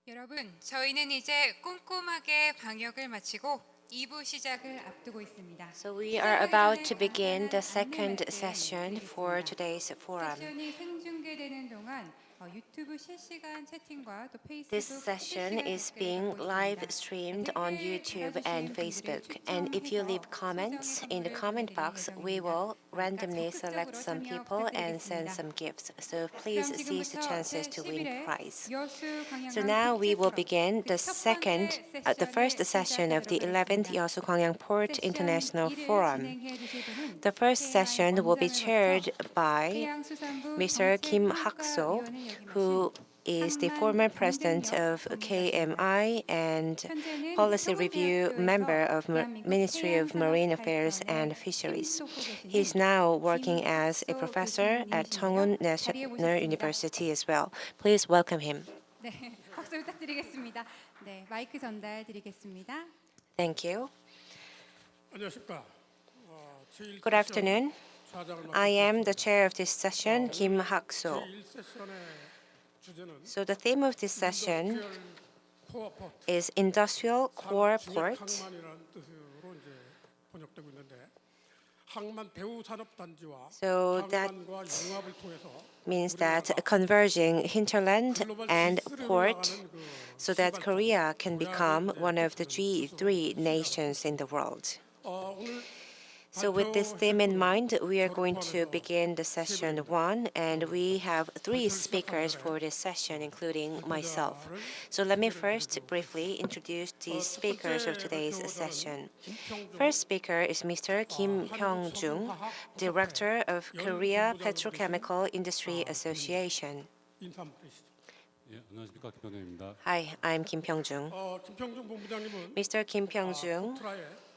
여러분, 저희는 이제 꼼꼼하게 방역을 마치고 2부 시작을 앞두고 있습니다. So we are about to begin the second session for today's forum. 세션이 생중계되는 동안 유튜브 실시간 채팅과 또 This 페이스북 session 실시간 is 댓글을 being 받고 live 있습니다. streamed on 댓글 YouTube and 달아주신 분들을 Facebook. And if you 추첨해서 leave comments 소정의 in the 선물을 comment 보내드릴 box, we 예정입니다. will randomly select 적극적으로 some 참여 people and send 부탁드리겠습니다. some gifts. So please 그럼 seize the 지금부터 chances to win 제11회 prize. 여수 So 광양항 now we 국제 will 포럼 begin 그 첫 번째 the first 세션을 session of the 시작하도록 11th 하겠습니다. Yeosu Gwangyang Port 세션 International 1을 Forum. 진행해 주실 분은 The first KMI session will be 원장을 chaired 거쳐 by 해양수산부 Mr. Kim Hak-so, 정책평가위원을 역임하신 who is the former president 한만 of 경쟁력전문가십니다. KMI and 현재는 policy review member 청운대학교에서 of 대한민국 Ministry of Marine 해양산업 Affairs and 발전에 Fisheries. 힘쏟고 He's 계시는 now working as a 김학소 professor at 교수님이신데요. Chongun 자리에 National 모셨습니다. University as well. Please welcome him. 네, 박수 부탁드리겠습니다. 네, 마이크 전달 드리겠습니다. Thank you. 안녕하십니까. Good afternoon. I am the chair of this session, Kim Hak-so. 제1세션의 주제는 So the theme of this session 코어 포트, is Industrial Core Port. 항만이라는 뜻으로 이제 번역되고 있는데 항만 배후 산업 단지와 So that 항만과 융합을 통해서 means that converging hinterland and port so that Korea can become one of the G3 nations in the world. 오늘 So with this theme in mind, we are going to begin the session 1, and we have 3 speakers for this session, including myself. So let me first briefly introduce the speakers of today's session. First speaker is Mr. Kim Pyong-jung, Director of Korea Petrochemical Industry Association. 인사 한번 해주시죠. 예, 안녕하십니까 김병현입니다. Hi, I'm Kim Pyong-jung. 김평중 본부장님은 Mr. Kim Pyong-jung 코트라의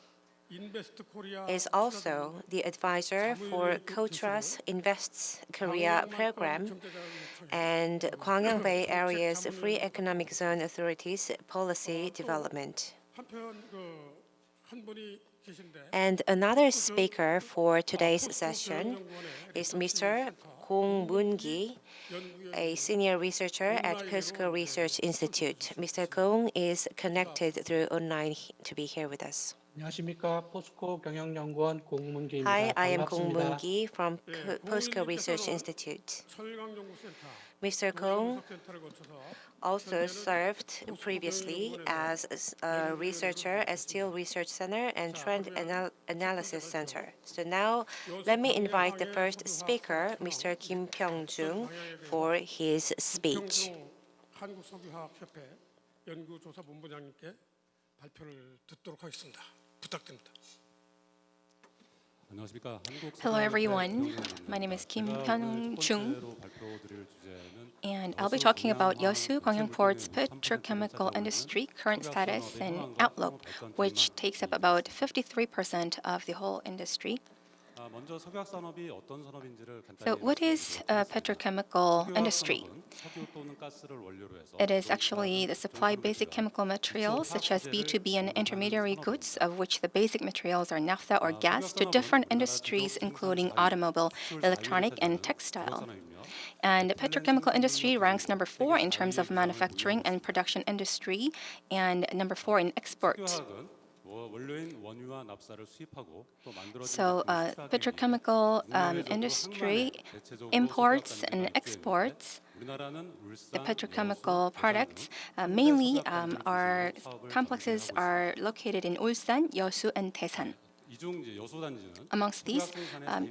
인베스트 코리아 is also the advisor for Kotra's Invests Korea program and Gwangyang Bay Area's Free Economic Zone Authority's policy development. 한편 한 분이 계신데 And another speaker for today's session is Mr. Gong Moon-gi, a senior researcher at POSCO Research Institute. Mr. Gong is connected through online to be here with us. 안녕하십니까. 포스코 경영연구원 공문기입니다. Hi, I am Gong 반갑습니다. Moon-gi from POSCO Research Institute. 철강연구센터 Mr. Gong 센터를 거쳐서 also served previously as a researcher at Steel Research Center and Trend Analysis Center. So now let me invite the first speaker, Mr. Kim Pyong-jung, for his speech. 한국석유화학협회 연구조사본부장님께 발표를 듣도록 하겠습니다. 부탁드립니다. 안녕하십니까. Hello everyone. My name is Kim Hyun-jung, and I'll be talking about Yeosu Gwangyang Port's petrochemical industry current status and outlook, which takes up about 53% of the whole industry. 먼저 석유화학 산업이 어떤 산업인지를 간단히 So what is a petrochemical industry? 석유 또는 가스를 원료로 해서 It is actually the supply basic chemical materials such as B2B and intermediary goods, of which the basic materials are naphtha or gas, to different industries including automobile, electronic, and textile. And the petrochemical industry ranks number 4 in terms of manufacturing and production industry, and number 4 in export. 석유화학은 원료인 원유와 납사를 수입하고 또 만들어진 So petrochemical industry imports and exports the petrochemical products. Mainly our complexes are located in Ulsan, Yeosu, and Daesan. 이중 여소단지는 Amongst these,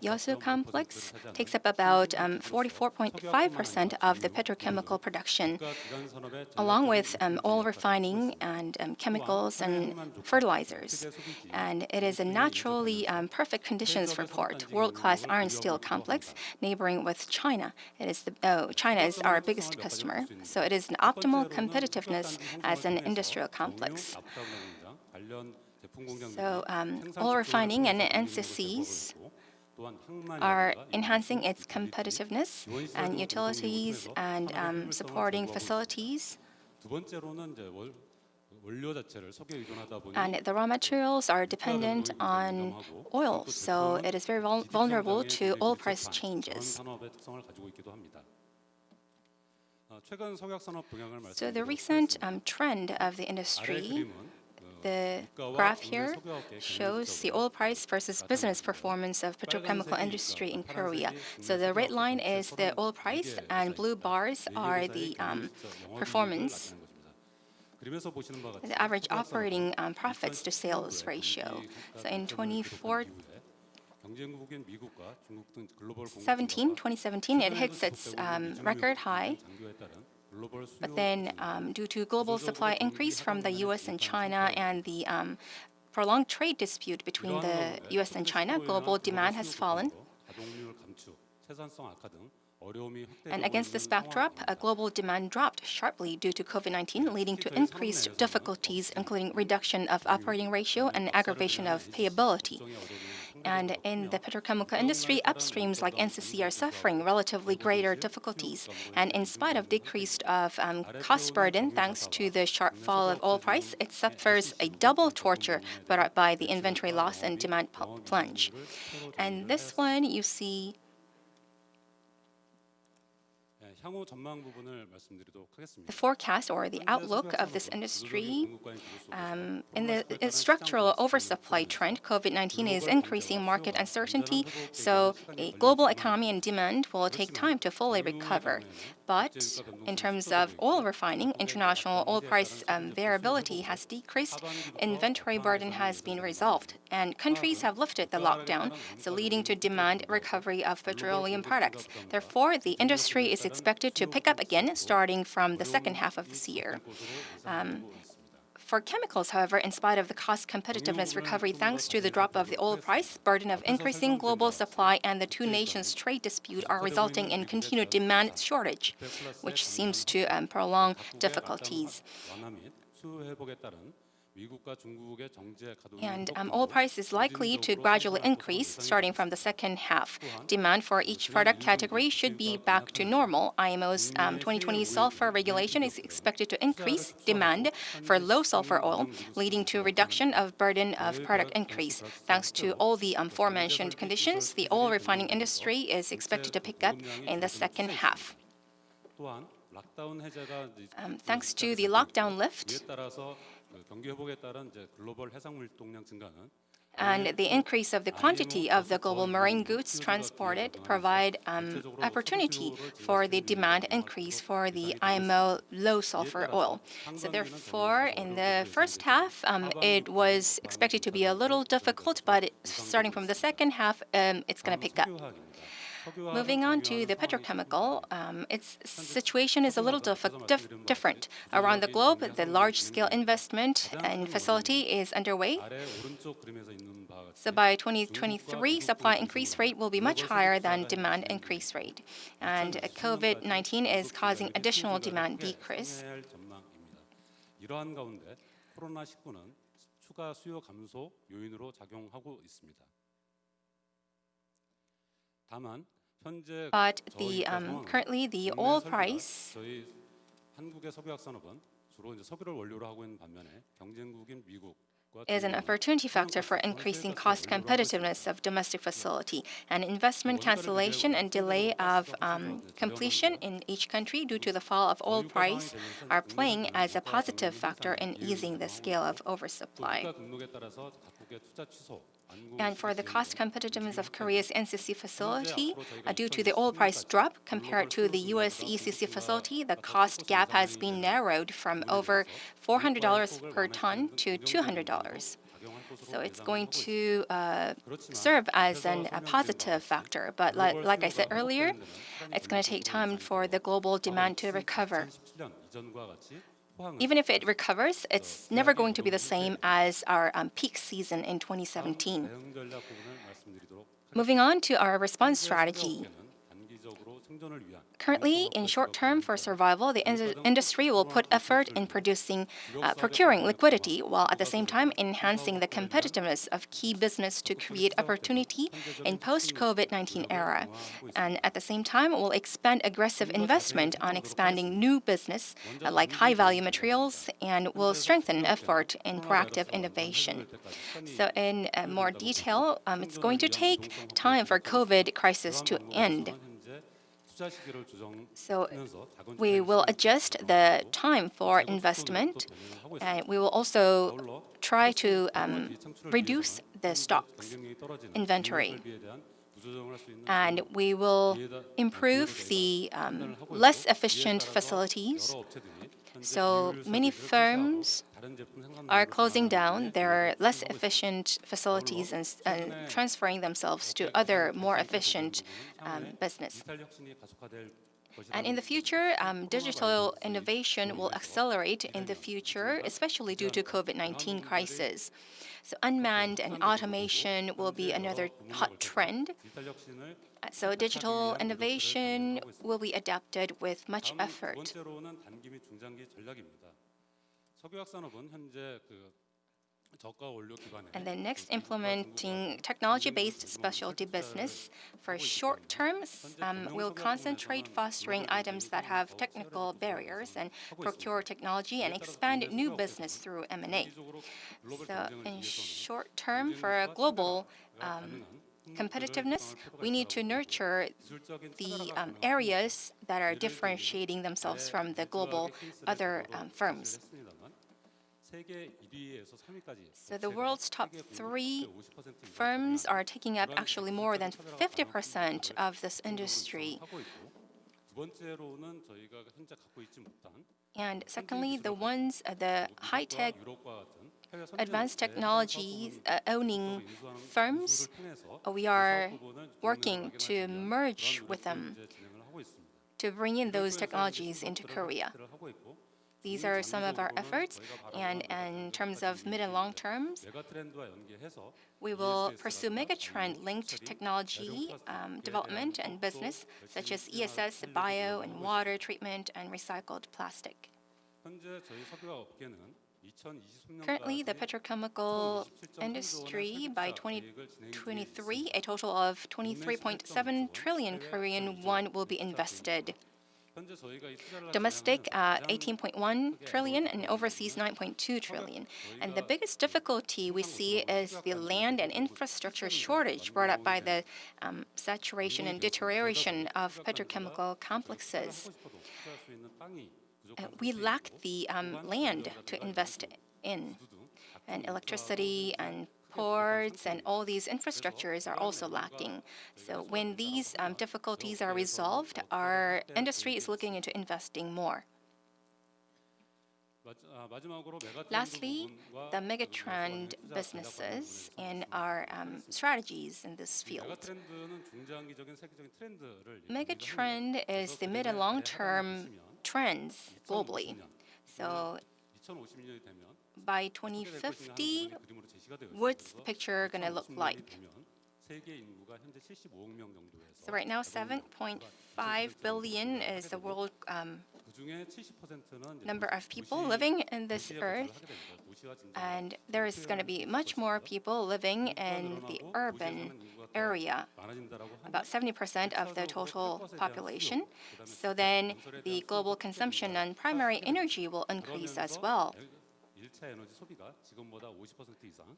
Yeosu complex takes up about 44.5% of the petrochemical production, 기간 산업의 along with oil refining and chemicals and fertilizers. And it is a naturally perfect conditions for port, world-class iron steel complex neighboring with China. China is our biggest customer, so it is an optimal competitiveness as an industrial complex. So oil refining and NCCs are enhancing its competitiveness, and utilities and supporting facilities. And the raw materials are dependent on oil, so it is very vulnerable to oil price changes. 최근 석약 산업 동향을 So the 말씀드리도록 recent 하겠습니다. trend of the 아래 industry, 그림은 the 유가와 graph 국내 here 석유화업계의 shows the 경쟁력적으로 oil price versus business 나타납니다. performance of petrochemical 빨간색이 industry in 유가, Korea. 파란색이 So 국내 the red 석유화업계 line 전체 is the oil price, 34개 and blue 회사입니다. bars 4개 are 회사의 the 경영이익, performance, 영업이익을 나타낸 것입니다. 그림에서 보시는 바와 같이 the average 석유화학 operating 산업은 profits to sales 2019년도에 ratio. 경기 So in 감소를 2014 기록한 이후에 경쟁국인 미국과 중국 등 글로벌 2017, it 최근에도 hits its 지속되고 있는 record high. 장기화에 따른 글로벌 수요 But then, 부진입니다. due to global supply increase from the U.S. and China and the prolonged trade dispute between the U.S. and China, global demand has fallen. 가동률 감축, 생산성 악화 등 어려움이 And 확대되고 against this 있는 backdrop, 상황입니다. global demand dropped sharply due to COVID-19, leading to increased difficulties, including reduction of operating ratio and aggravation of payability. And in the petrochemical industry, upstreams like NCC are suffering relatively greater difficulties. And in spite of decreased of cost burden, thanks to the sharp fall of oil price, it suffers a double torture by the inventory loss and demand plunge. And this one, you see 향후 전망 부분을 말씀드리도록 하겠습니다. the forecast or the outlook of this industry. In the structural oversupply trend, COVID-19 is increasing market uncertainty, so a global economy and demand will take time to fully recover. But in terms of oil refining, international oil price variability has decreased, inventory burden has been resolved, and countries have lifted the lockdown, so leading to demand recovery of petroleum products. Therefore, the industry is expected to pick up again starting from the second half of this year. For chemicals, however, in spite of the cost competitiveness recovery thanks to the drop of the oil price, burden of increasing global supply and the two nations' trade dispute are resulting in continued demand shortage, which seems to prolong difficulties. 완화 및 수요 회복에 따른 미국과 중국의 정제 가동률 And 꺾이고 oil price is likely to gradually increase starting from the second half. Demand for each product category should be back to normal. IMO's 2020 sulfur regulation is expected to increase demand for low sulfur oil, leading to reduction of burden of product increase. Thanks to all the aforementioned conditions, the oil refining industry is expected to pick up in the second half. 또한 락다운 해제가 Thanks to the lockdown lift, 이에 따라서 경기 회복에 따른 이제 글로벌 해상물 유통량 증가는 and the increase of the quantity of the global marine goods transported provide opportunity for the demand increase for the IMO low sulfur oil. So therefore, in the first half, it was expected to be a little difficult, but starting from the second half, it's going to pick up. Moving on to the petrochemical, its situation is a little different. Around the globe, the large-scale investment and facility is underway. 아래 오른쪽 그림에서 있는 바와 같이 So by 2023, supply increase rate will be much higher than demand increase rate. And COVID-19 is causing additional demand decrease. 해야 할 전망입니다. 이러한 가운데 코로나 19는 추가 수요 감소 요인으로 작용하고 있습니다. 다만 현재 But 저희 currently the 국내 oil 설비가 price 저희 한국의 석유화학 산업은 주로 이제 석유를 원료로 하고 있는 반면에 경쟁국인 미국과 is an opportunity factor for increasing cost competitiveness of domestic facility, and investment cancellation and delay of completion in each country due to the fall of oil price are playing as a positive factor in easing the scale of oversupply. 국가 등록에 따라서 각국의 투자 취소, And for the cost competitiveness of Korea's NCC facility, due to the oil price drop compared to the US ECC facility, the cost gap has been narrowed from over $400 per ton to $200. So it's going to serve as a positive factor. But like I said earlier, it's going to take time for the global demand to recover. 2017년 이전과 같이 포항은 Even if it recovers, it's never going to be the same as our peak season in 2017. 대응 전략 부분을 말씀드리도록 Moving on to our response strategy. 단기적으로 생존을 위한 Currently, in short term, for survival, the industry will put effort in procuring liquidity, while at the same time enhancing the competitiveness of key business to create opportunity in post-COVID-19 era. And at the same time, will expand aggressive investment on expanding new business, like high-value materials, and will strengthen effort in proactive innovation. So in more detail, it's going to take time for COVID crisis to end. 현재 투자 시기를 So 조정하면서 자금 we will adjust the time for investment, and we will also try to reduce the stocks inventory, and we will improve the less efficient facilities. So many firms are closing down their less efficient facilities and transferring themselves to other more efficient business. And in the future, digital innovation will accelerate in the future, especially due to COVID-19 crisis. So unmanned and automation will be another hot trend. So digital innovation will be adapted with much 두 effort. 번째로는 단기 및 중장기 전략입니다. 석유화학 산업은 현재 저가 원료 기반의 And then next, implementing technology-based specialty business. For short terms, we'll concentrate fostering items that have technical barriers and procure technology and expand new business through M&A. So in short term, for global competitiveness, we need to nurture the areas that are differentiating themselves from the global other firms. So the world's top 3 firms are taking up actually more than 50% of this industry. 두 번째로는 저희가 현재 갖고 있지 못한 And secondly, the high-tech 유럽과 같은 해외 advanced technologies owning firms, we are working to merge with them 진행을 하고 있습니다. to bring in those technologies into Korea. 하고 있고 These are some of our efforts, and in terms of mid and long terms, 메가 트렌드와 연계해서 we will pursue megatrend-linked technology development and business, such as ESS, bio and water treatment, and recycled plastic. 현재 저희 석유화 업계는 2023년까지 Currently, the petrochemical industry by 2023, a total of 23.7 trillion Korean won will be invested. 현재 저희가 이 투자를 Domestic 18.1 trillion and overseas 9.2 trillion. And the biggest difficulty we see is the land and infrastructure shortage brought up by the saturation and deterioration of petrochemical complexes. 투자할 수 있는 땅이 We lack the land to invest in, and electricity and ports and all these infrastructures are also lacking. So when these difficulties are resolved, our industry is looking into investing more. 마지막으로 메가 Lastly, the megatrend businesses and our strategies in this field. 메가트렌드는 중장기적인 세계적인 트렌드를 Megatrend is the mid and long-term trends globally. So 2050년이 되면 by 2050, what's the picture going to look like? 세계 인구가 현재 75억 명 정도에서 So right now, 7.5 billion is the world 그중에 70%는 number of people living in this earth, and there is going to be much more people living in the urban area, about 70% of the total population. So then the global consumption on primary energy will increase as well. 1차 에너지 소비가 지금보다 50% 이상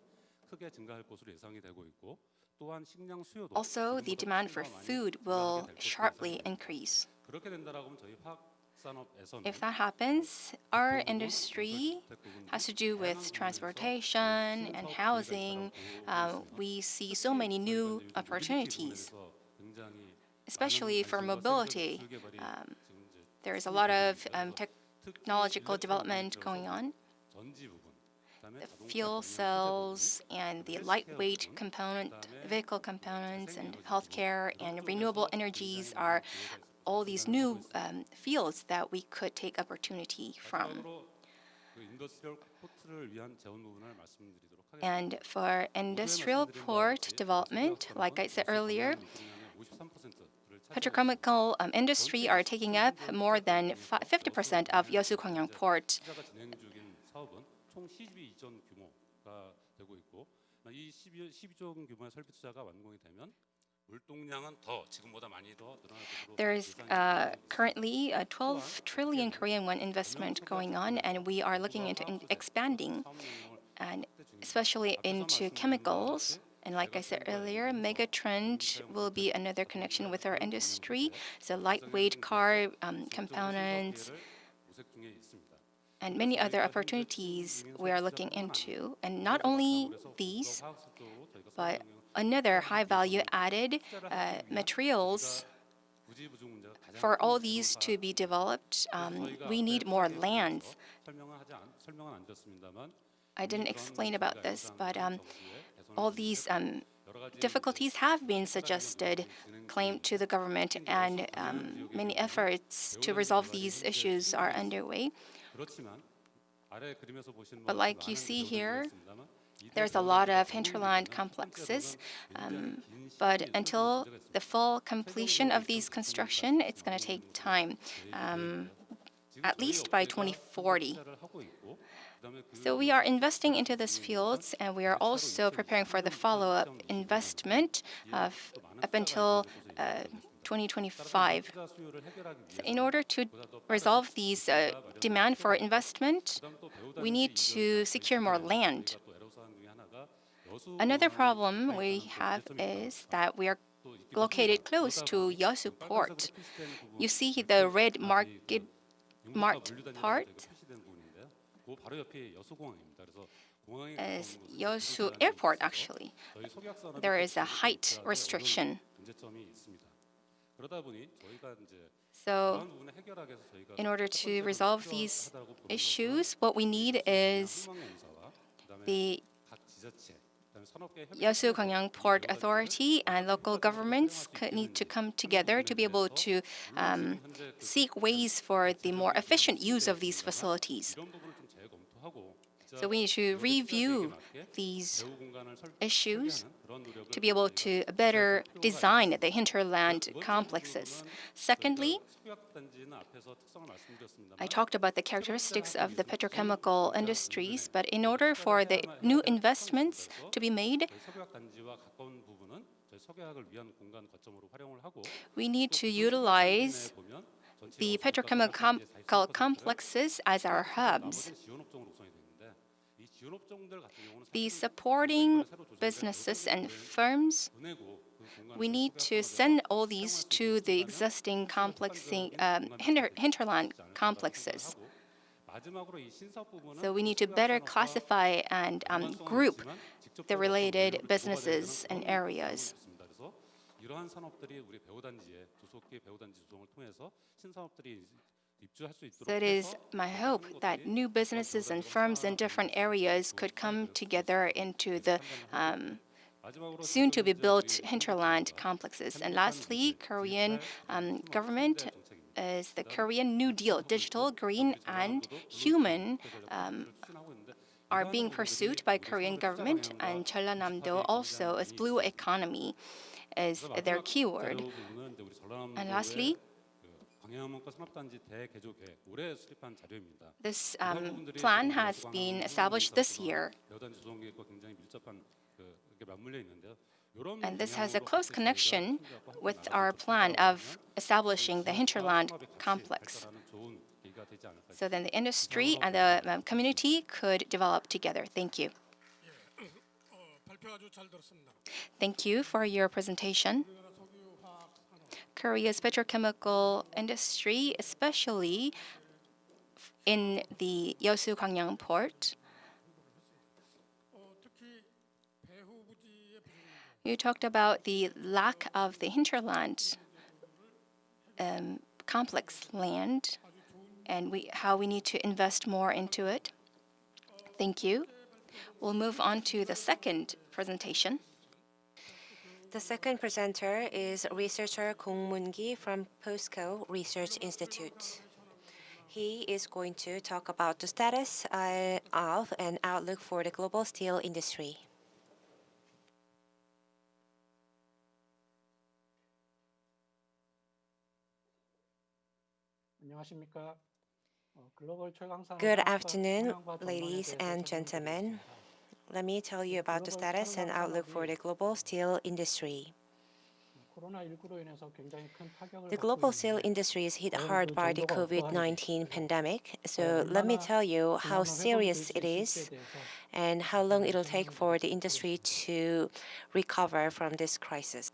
크게 증가할 것으로 예상이 되고 있고 또한 식량 수요도 Also, the demand for food will sharply increase. 그렇게 된다라고 하면 저희 화학 산업에서는 If that happens, our industry has to do with transportation and housing. We see so many new opportunities, 굉장히 especially for mobility. There is a lot of technological development going on. 전지 부분 그다음에 The fuel cells and the lightweight component, vehicle components, and healthcare and renewable energies are all these new fields that we could take opportunity from. 마지막으로 그 인더스트리얼 포트를 위한 재원 부분을 말씀드리도록 하겠습니다. And for industrial port development, like I said earlier, 53%를 petrochemical industry are taking up more than 50% of Yeosu Gwangyang Port. 투자가 진행 중인 사업은 총 12조 규모가 되고 있고 이 12조 규모의 설비 투자가 완공이 되면 물동량은 더 지금보다 많이 더 늘어날 것으로 There is currently a 12 trillion Korean won investment going on, and we are looking into expanding, and especially into chemicals. And like I said earlier, Megatrend will be another connection with our industry. So lightweight car components 모색 중에 있습니다. and many other opportunities we are looking into. And not only these, 화학수적으로 저희가 but another high value added materials. 부지부족 문제가 가장 For all these to be developed, we need more lands. 설명은 안 드렸습니다만 I didn't explain about this, but all these difficulties have been suggested, claimed to the government, and many efforts to resolve these issues are underway. 그렇지만 아래 그림에서 보시는 But like you see here, there's a lot of hinterland complexes, but until the full completion of these construction, it's going to take time, at least by 2040. So we are investing into these fields, and we are also preparing for the follow-up investment of up until 2025. So in order to resolve these demand for investment, we need to secure more land. Another problem we have is that we are located close to Yeosu Port. You see the red marked part is Yeosu Airport, actually. There is a height restriction. So in order to resolve these issues, what we need is the Yeosu Gwangyang Port Authority and local governments need to come together to be able to seek ways for the more efficient use of these facilities. So we need to review these issues to be able to better design the hinterland complexes. Secondly, I talked about the characteristics of the petrochemical industries, but in order for the new investments to be made, we need to utilize the petrochemical complexes as our hubs. The supporting businesses and firms, we need to send all these to the existing hinterland complexes. So we need to better classify and group the related businesses and areas. So it is my hope that new businesses and firms in different areas could come together into the soon-to-be-built hinterland complexes. And lastly, Korean government is the Korean New Deal, digital, green, and human are being pursued by Korean government, and Jeollanam-do also is blue economy is their keyword. And lastly, this plan has been established this year. And this has a close connection with our plan of establishing the hinterland complex. So then the industry and the community could develop together. Thank you. 발표 아주 잘 들었습니다. Thank you for your presentation. Korea's petrochemical industry, especially in the Yeosu Gwangyang port. 특히 배후 부지의 부족입니다. You talked about the lack of the hinterland complex land and how we need to invest more into it. Thank you. We'll move on to the second presentation. The second presenter is researcher Kong Moon-gi from POSCO Research Institute. He is going to talk about the status of and outlook for the global steel industry. 안녕하십니까? 글로벌 최강산 Good afternoon, ladies and gentlemen. Let me tell you about the status and outlook for the global steel industry. 코로나19로 인해서 굉장히 큰 타격을 The 받고 global steel 있는데 industry is hit 과연 hard 그 by the 정도가 COVID-19 어떠한지, pandemic. 또 So let me 얼마나 tell you how 지나면 회복이 될 serious 수 it 있을지에 is 대해서 and how long it'll 말씀을 take for the 드리도록 industry 하겠습니다. to recover from this crisis.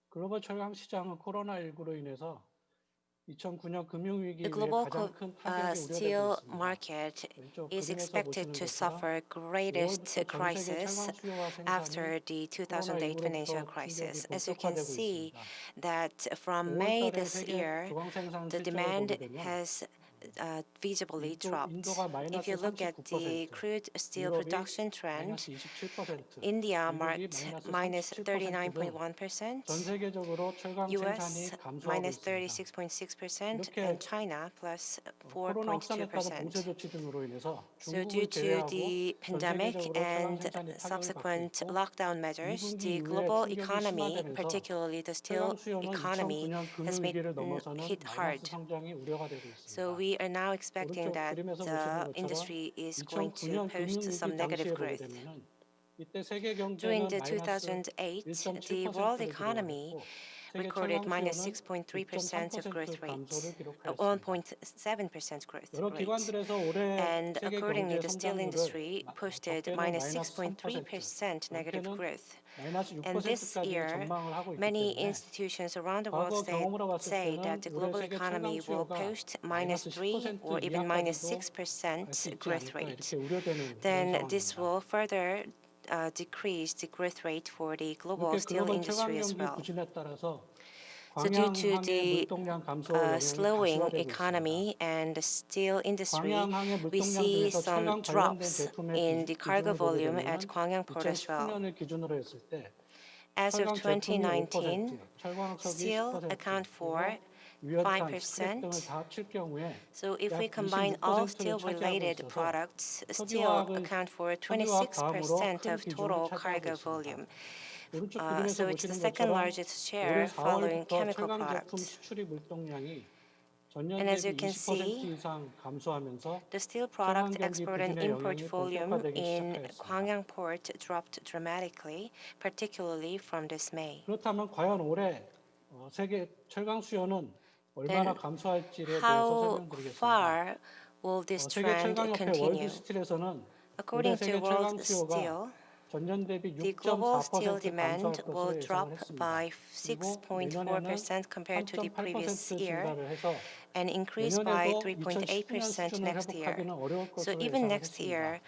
글로벌 철강 시장은 코로나19로 인해서 2009년 금융위기 The 이후에 global 가장 큰 타격이 우려되고 steel 있습니다. market 왼쪽 is 그림에서 expected 보시는 to 것처럼 suffer greatest 5월부터 전 세계 crisis 철강 수요와 생산이 after the 2008 financial 코로나19로부터 충격이 crisis. As you can 본격화되고 see 있습니다. that from 5월 May 달에 this 세계 year, 조광 생산 the 실적을 보게 demand 되면 has visibly dropped. 인도가 If 마이너스 you look at the 39%, crude steel 유럽이 production trend, 마이너스 27%, India 미국이 marked 마이너스 minus 37% 등 전 39.1%, 세계적으로 철강 US 생산이 감소하고 minus 있습니다. 36.6%, 이렇게 and China plus 코로나 확산에 따른 봉쇄 4.2%. 조치 등으로 인해서 So due 중국을 to 제외하고 the 전 pandemic 세계적으로 철강 and 생산이 타격을 받고 subsequent 있고 lockdown measures, 2분기 the 이후에 global 충격이 economy, 심화되면서 particularly the 철강 steel 수요는 economy, 2009년 has been 금융위기를 넘어서는 hit 마이너스 hard. 성장이 우려가 되고 So 있습니다. we are now expecting 오른쪽 that 그림에서 보시는 the 것처럼 industry is going to 2009년 post some 금융위기 negative 당시에 보게 growth. 되면은 이때 세계 During 경제는 the 마이너스 2008, the world 1.7%를 economy 기록했고 세계 recorded 철강 minus 수요는 6.3% of growth 6.3% 감소를 rate, 기록하였습니다. 1.7% growth 여러 rate. 기관들에서 올해 And 세계 accordingly, 경제 the steel 성장률을 industry posted 적게는 minus 마이너스 3%, 6.3% negative 많게는 growth. 마이너스 And this 6%까지의 year, 전망을 하고 있기 many 때문에 institutions around the world 과거 경험으로 봤을 say that 때는 the 올해 global 세계 철강 economy will 수요가 post minus 마이너스 3 10% or even minus 이하까지도 갈 수 6% 있지 growth 않을까 rate. 이렇게 우려되는 그런 Then this 상황입니다. will further decrease the growth rate for the global 이렇게 steel 글로벌 철강 industry as 경기 well. 부진에 따라서 So due to 광양항의 the 물동량 감소 영향이 slowing 가시화되고 있습니다. economy and the steel industry, 광양항의 we 물동량 see 중에서 some 철강 관련된 drops 제품의 in the cargo 비중을 보게 volume at 되면은 Gwangyang Port as well. 2019년을 기준으로 했을 때 As of 철강 제품이 2019, 5%, 철광석이 steel 10%, account for 그리고 유연탄, 스크랩 5%. 등을 다 합칠 경우에 So if we 약 combine all 26%를 차지하고 steel-related 있어서 products, steel 석유화학을 account for 석유화학 다음으로 26% 큰 of 비중을 total 차지하고 cargo 있습니다. volume. 오른쪽 그림에서 So it's the 보시는 second 것처럼 largest 올해 share following 4월부터 chemical 철강 제품 products. 수출입 물동량이 전년 And as you 대비 can 20% see, 이상 감소하면서 the steel 철강 product 경기 export and 부진의 import 영향이 volume 본격화되기 in 시작하였습니다. Gwangyang Port dropped dramatically, particularly from this May. 그렇다면 과연 올해 세계 철강 수요는 얼마나 Then 감소할지에 대해서 how 설명드리겠습니다. far will this 세계 trend 철강협회 continue? 월드스틸에서는 올해 According to 세계 World 철강 수요가 Steel, 전년 대비 the global steel 6.4% demand 감소할 것으로 will drop 예상을 했습니다. by 그리고 내년에는 6.4% compared to the previous 3.8% year 증가를 해서 and increase by 내년에도 2019년 3.8% 수준을 next year. 회복하기는 어려울 So 것으로 even 예상을 next 했습니다. year,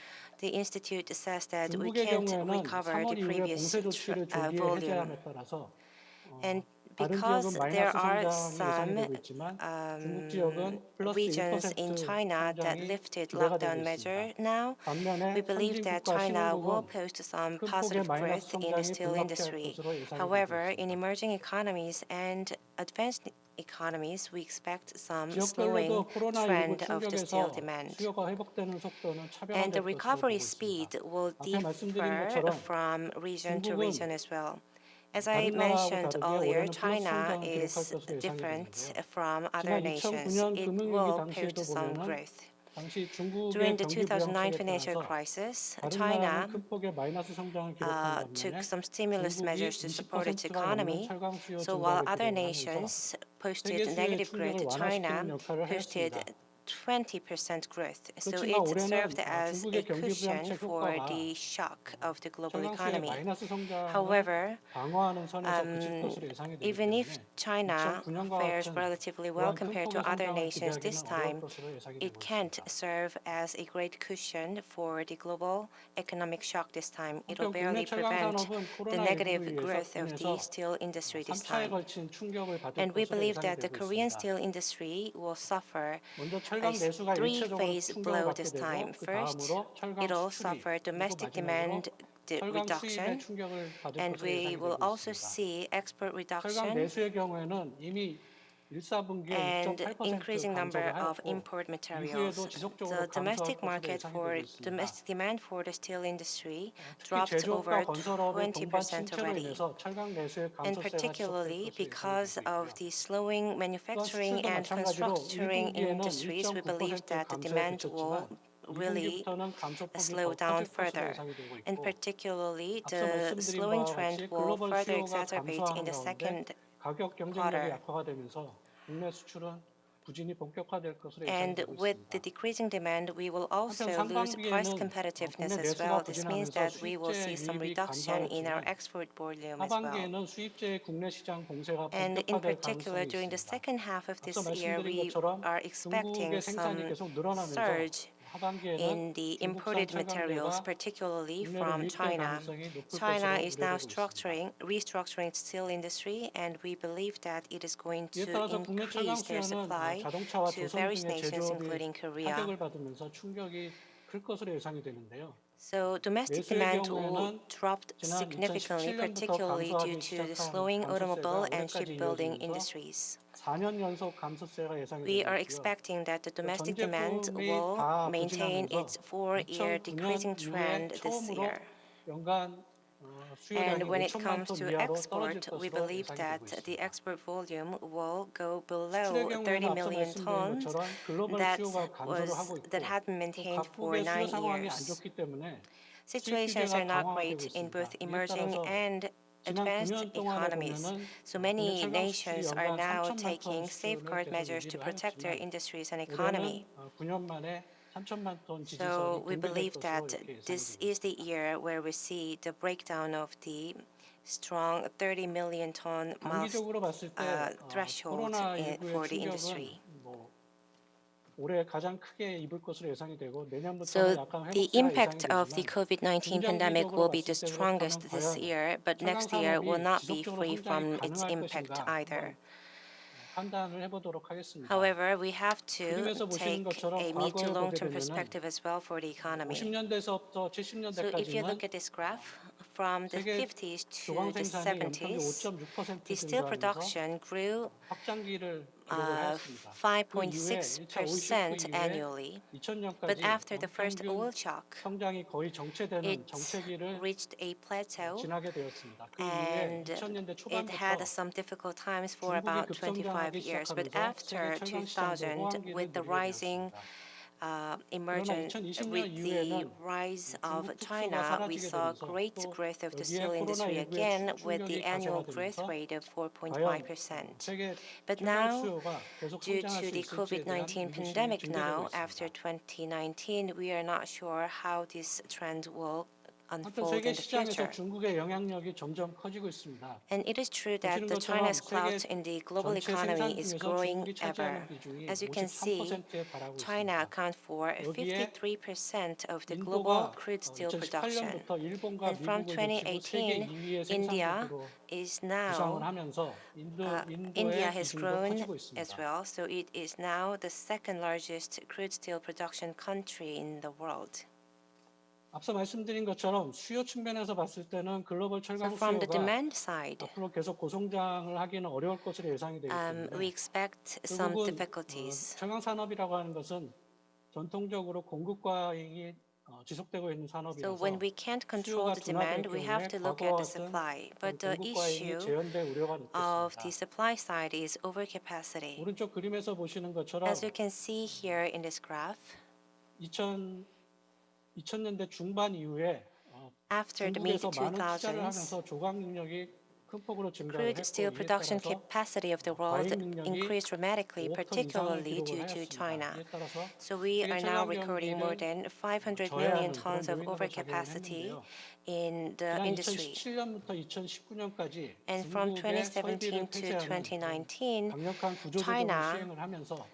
the institute says that we 중국의 can't 경우에는 recover 3월 the 이후에 previous 봉쇄 조치를 조기에 volume. 해제함에 따라서 And 다른 because 지역은 there 마이너스 are 성장이 예상이 some 되고 있지만 중국 지역은 플러스 regions 1% in China that 성장이 lifted 기대가 되고 lockdown 있습니다. measure now, 반면에 we believe that 선진국과 China will 신흥국은 post some 큰 폭의 positive 마이너스 growth in the 성장이 steel 불확실할 industry. 것으로 예상이 되고 However, in 있습니다. emerging economies and advanced economies, we expect some 지역별로도 slowing 코로나19 trend of the steel 충격에서 demand. 수요가 회복되는 속도는 And the 차별화될 것으로 recovery 보고 있습니다. speed will 앞에 말씀드린 differ 것처럼 from region to 중국은 region as well. As I 다른 나라하고 mentioned 다르게 earlier, 올해는 플러스 China 성장을 기록할 is 것으로 예상이 different 되는데요. from 지난 other nations. 2009년 It 금융위기 will post 당시에도 some 보면은 growth. 당시 중국의 During the 경기 2009 부양책에 financial 따라서 crisis, 다른 China 나라는 큰 폭의 마이너스 성장을 기록한 took 반면에 some stimulus 중국이 measures to support its 20%가 넘는 economy. 철강 수요 So while 증가를 other 기록하면서 nations 세계 posted 수요의 negative 충격을 growth, 완화시키는 China 역할을 posted 하였습니다. 20% growth. So 그렇지만 it 올해는 served as 중국의 a 경기 cushion 부양책 for 효과가 the shock of the global 철강 수요의 economy. 마이너스 성장을 However, 방어하는 선에서 그칠 것으로 예상이 되기 even if 때문에 China 2009년과 fares 같은 relatively well 그러한 큰 compared to 폭의 other 성장을 nations this 기대하기는 어려울 time, 것으로 예상이 it 되고 can't 있습니다. serve as a great cushion for the global economic shock this time. It'll 한편 국내 barely 철강 prevent 산업은 the negative 코로나19로 growth of the 인해서 steel industry this 3차에 time. 걸친 충격을 받을 And we 것으로 believe 예상이 that the 되고 Korean 있습니다. steel industry will suffer 먼저 a 철강 내수가 일체적으로 three-phase 충격을 blow 받게 this 되고 time. 그 First, 다음으로 철강 it'll 수출이 suffer 그리고 domestic 마지막으로 demand 철강 수입의 reduction, 충격을 받을 and 것으로 we 예상이 will 되고 also 있습니다. see export 철강 reduction 내수의 경우에는 이미 1, 4분기에 and 6.8% increasing number 감소를 of 하였고 import materials. 이후에도 지속적으로 The 감소할 domestic 것으로 market 예상이 for 되고 있습니다. domestic demand for the steel industry 특히 dropped 제조업과 over 건설업의 동반 20% 침체로 already. 인해서 철강 내수의 And 감소세가 지속될 particularly 것으로 because 예상이 되고 of 있고요. the slowing 또한 manufacturing 수출도 and 마찬가지로 constructing 1분기에는 industries, we believe 1.9% that the 감소에 demand will 그쳤지만 really 이분기부터는 감소 폭이 slow 더 down 커질 것으로 further. 예상이 되고 And 있고 particularly, 앞서 the 말씀드린 slowing 바와 trend 같이 will 글로벌 further 수요가 exacerbate in 감소하는 the 가운데 second 가격 경쟁력이 quarter. 약화가 되면서 국내 수출은 부진이 본격화될 것으로 예상이 And 되고 with the 있습니다. decreasing demand, we will also 한편 lose price 상반기에는 competitiveness 국내 as well. 내수가 This means 부진하면서 that we will see 수입제 some 유입이 reduction in our 감소하였지만 export volume as well. 하반기에는 수입제 국내 시장 공세가 And in 본격화될 particular, 가능성이 during the 있습니다. second half of 앞서 this year, 말씀드린 we 것처럼 are expecting 중국의 생산이 some 계속 늘어나면서 surge 하반기에는 in the 중국산 imported materials, 철강제가 particularly 국내로 from 유입될 China. 가능성이 높을 China 것으로 is now 우려되고 있습니다. restructuring its steel industry, and we believe that it is going 이에 to 따라서 국내 철강 increase their 수요는 supply 자동차와 to 조선 various 등의 nations, 제조업이 including Korea. 타격을 받으면서 충격이 클 것으로 예상이 되는데요. So domestic 내수의 demand will 경우에는 drop 지난 significantly, 2017년부터 particularly due 감소하기 to the 시작한 slowing automobile 감소세가 and 올해까지 shipbuilding 이어지면서 industries. 4년 연속 감소세가 예상이 We 되고 are 있고요. expecting that the 전 domestic demand 제품이 will 다 maintain 부진하면서 its 4-year 2009년 decreasing 이후에 trend this 처음으로 year. 연간 And 수요량이 when it 5천만 comes 톤 to 이하로 떨어질 export, we 것으로 believe 예상이 that 되고 the 있습니다. export volume will go 수출의 below 30 경우에는 앞서 million 말씀드린 tons 것처럼 글로벌 수요가 감소를 하고 있고 that had been 또 maintained for 각국의 수요 9 상황이 안 years. 좋기 때문에 수입 Situations are 규제가 not 강화되고 great in 있습니다. both 이에 emerging 따라서 and 지난 advanced 9년 동안에 economies. 보면은 So 국내 many 철강 수출이 nations are 연간 now 3천만 톤 taking 수준을 safeguard 계속 measures to 유지를 protect their 하였지만 industries and 올해는 economy. 9년 만에 3천만 톤 So 지지선이 we 붕괴될 believe 것으로 that 이렇게 예상이 this 되고 is the 있습니다. year where we see the breakdown of the strong 30 million ton 단기적으로 봤을 때 threshold 코로나19의 for the 충격은 industry. 올해 가장 크게 입을 것으로 예상이 되고 내년부터는 So 약간 the 회복세가 예상이 impact of the 되지만 COVID-19 pandemic will 중장기적으로 be the 봤을 때 strongest 그렇다면 this 과연 year, but 철강 next year will 산업이 not be 지속적으로 free 성장이 from its 가능할 impact 것인가 either. 한번 판단을 해보도록 하겠습니다. However, we have to 그림에서 보시는 take 것처럼 a mid to 과거에 보게 long-term 되면은 perspective as well for the economy. 50년대에서부터 So if you 70년대까지는 look at this graph, from the 세계 50s 조광 to the 생산이 연평균 70s, 5.6% the steel 증가하면서 production grew 확장기를 기록을 하였습니다. 그 이후에 1차 오일 쇼크 5.6% 이후에 annually. But 2000년까지 after the first 평균 oil shock, 성장이 거의 정체되는 it 정체기를 reached a plateau, 지나게 되었습니다. 그 이후에 and 2000년대 it had 초반부터 some difficult times for 중국이 about 25 급성장하기 years. But 시작하면서 세계 after 철강 시장도 2000, 호황기를 with the 누리게 rising 되었습니다. emergence, 2020년 with the 이후에는 rise of 중국 특수가 China, we 사라지게 saw 되면서 great 또 growth of the 여기에 steel industry 코로나19의 again with the 충격이 annual growth 가세가 되면서 rate of 과연 4.5%. 세계 But 철강 now, 수요가 계속 due 성장할 to 수 the 있을지에 대한 COVID-19 의구심이 pandemic 증대되고 now, after 있습니다. 2019, we are not sure how this trend will 한편 unfold 세계 in the 시장에서 future. 중국의 영향력이 점점 커지고 있습니다. And it is true 보시는 that the 것처럼 China's clout 세계 in the global 전체 economy 생산 is 중에서 growing 중국이 ever. 차지하는 비중이 As you can see, 53%에 달하고 China 있습니다. accounts for 여기에 53% of the global 인도가 crude steel production. 2018년부터 일본과 And from 미국을 제치고 세계 2018, 2위의 India 생산국으로 is 부상을 now 하면서 India 인도의 has 비중도 grown 커지고 as 있습니다. well, so it is now the second largest crude steel production country in the world. 앞서 말씀드린 것처럼 수요 측면에서 봤을 때는 글로벌 So 철강 from the 수요가 demand side, 앞으로 계속 고성장을 하기는 어려울 것으로 예상이 되기 we 때문에 expect some 결국은 difficulties. 철강 산업이라고 하는 것은 전통적으로 공급 과잉이 지속되고 있는 So when 산업이라서 we can't control 수요가 the demand, 둔화될 we have 경우에 to look at 과거와 the 같은 supply. But the 공급 과잉이 issue 재현될 우려가 of 높겠습니다. the supply side is overcapacity. 오른쪽 그림에서 보시는 것처럼 As you can see here in this graph, 2000년대 중반 이후에 after the mid 중국에서 많은 투자를 2000s, 하면서 조각 능력이 큰 폭으로 증가를 crude 했고 steel 이에 production 따라서 capacity of the world 과잉 능력이 increased dramatically, 5억 톤 이상을 particularly due 기록을 to 하였습니다. China. 이에 따라서 So we 세계 are now 철강 recording more than 경기를 500 million 저해하는 그런 tons of 요인으로 작용을 overcapacity 했는데요. in the 지난 industry. 2017년부터 2019년까지 And from 중국의 설비를 2017 to 폐쇄하는 2019, 강력한 구조조정을 China 시행을 하면서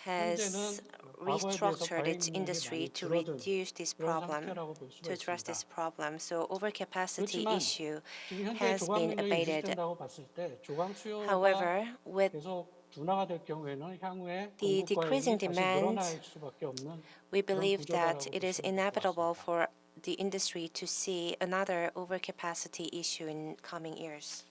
has 현재는 과거에 비해서 restructured 과잉 its 능력이 industry 많이 to 줄어든 reduce this 그런 problem, 상태라고 볼 수가 to address this 있습니다. problem. So overcapacity 그렇지만 issue 지금 현재 has 조각 been 능력이 abated. 유지된다고 봤을 때 조각 수요가 However, with 계속 둔화가 될 경우에는 향후에 the 공급 decreasing 과잉이 다시 demand, 늘어날 수밖에 없는 we 그런 believe that 구조다라고 it 볼 is 수가 있을 것 inevitable 같습니다. for the industry to see another overcapacity issue in coming years.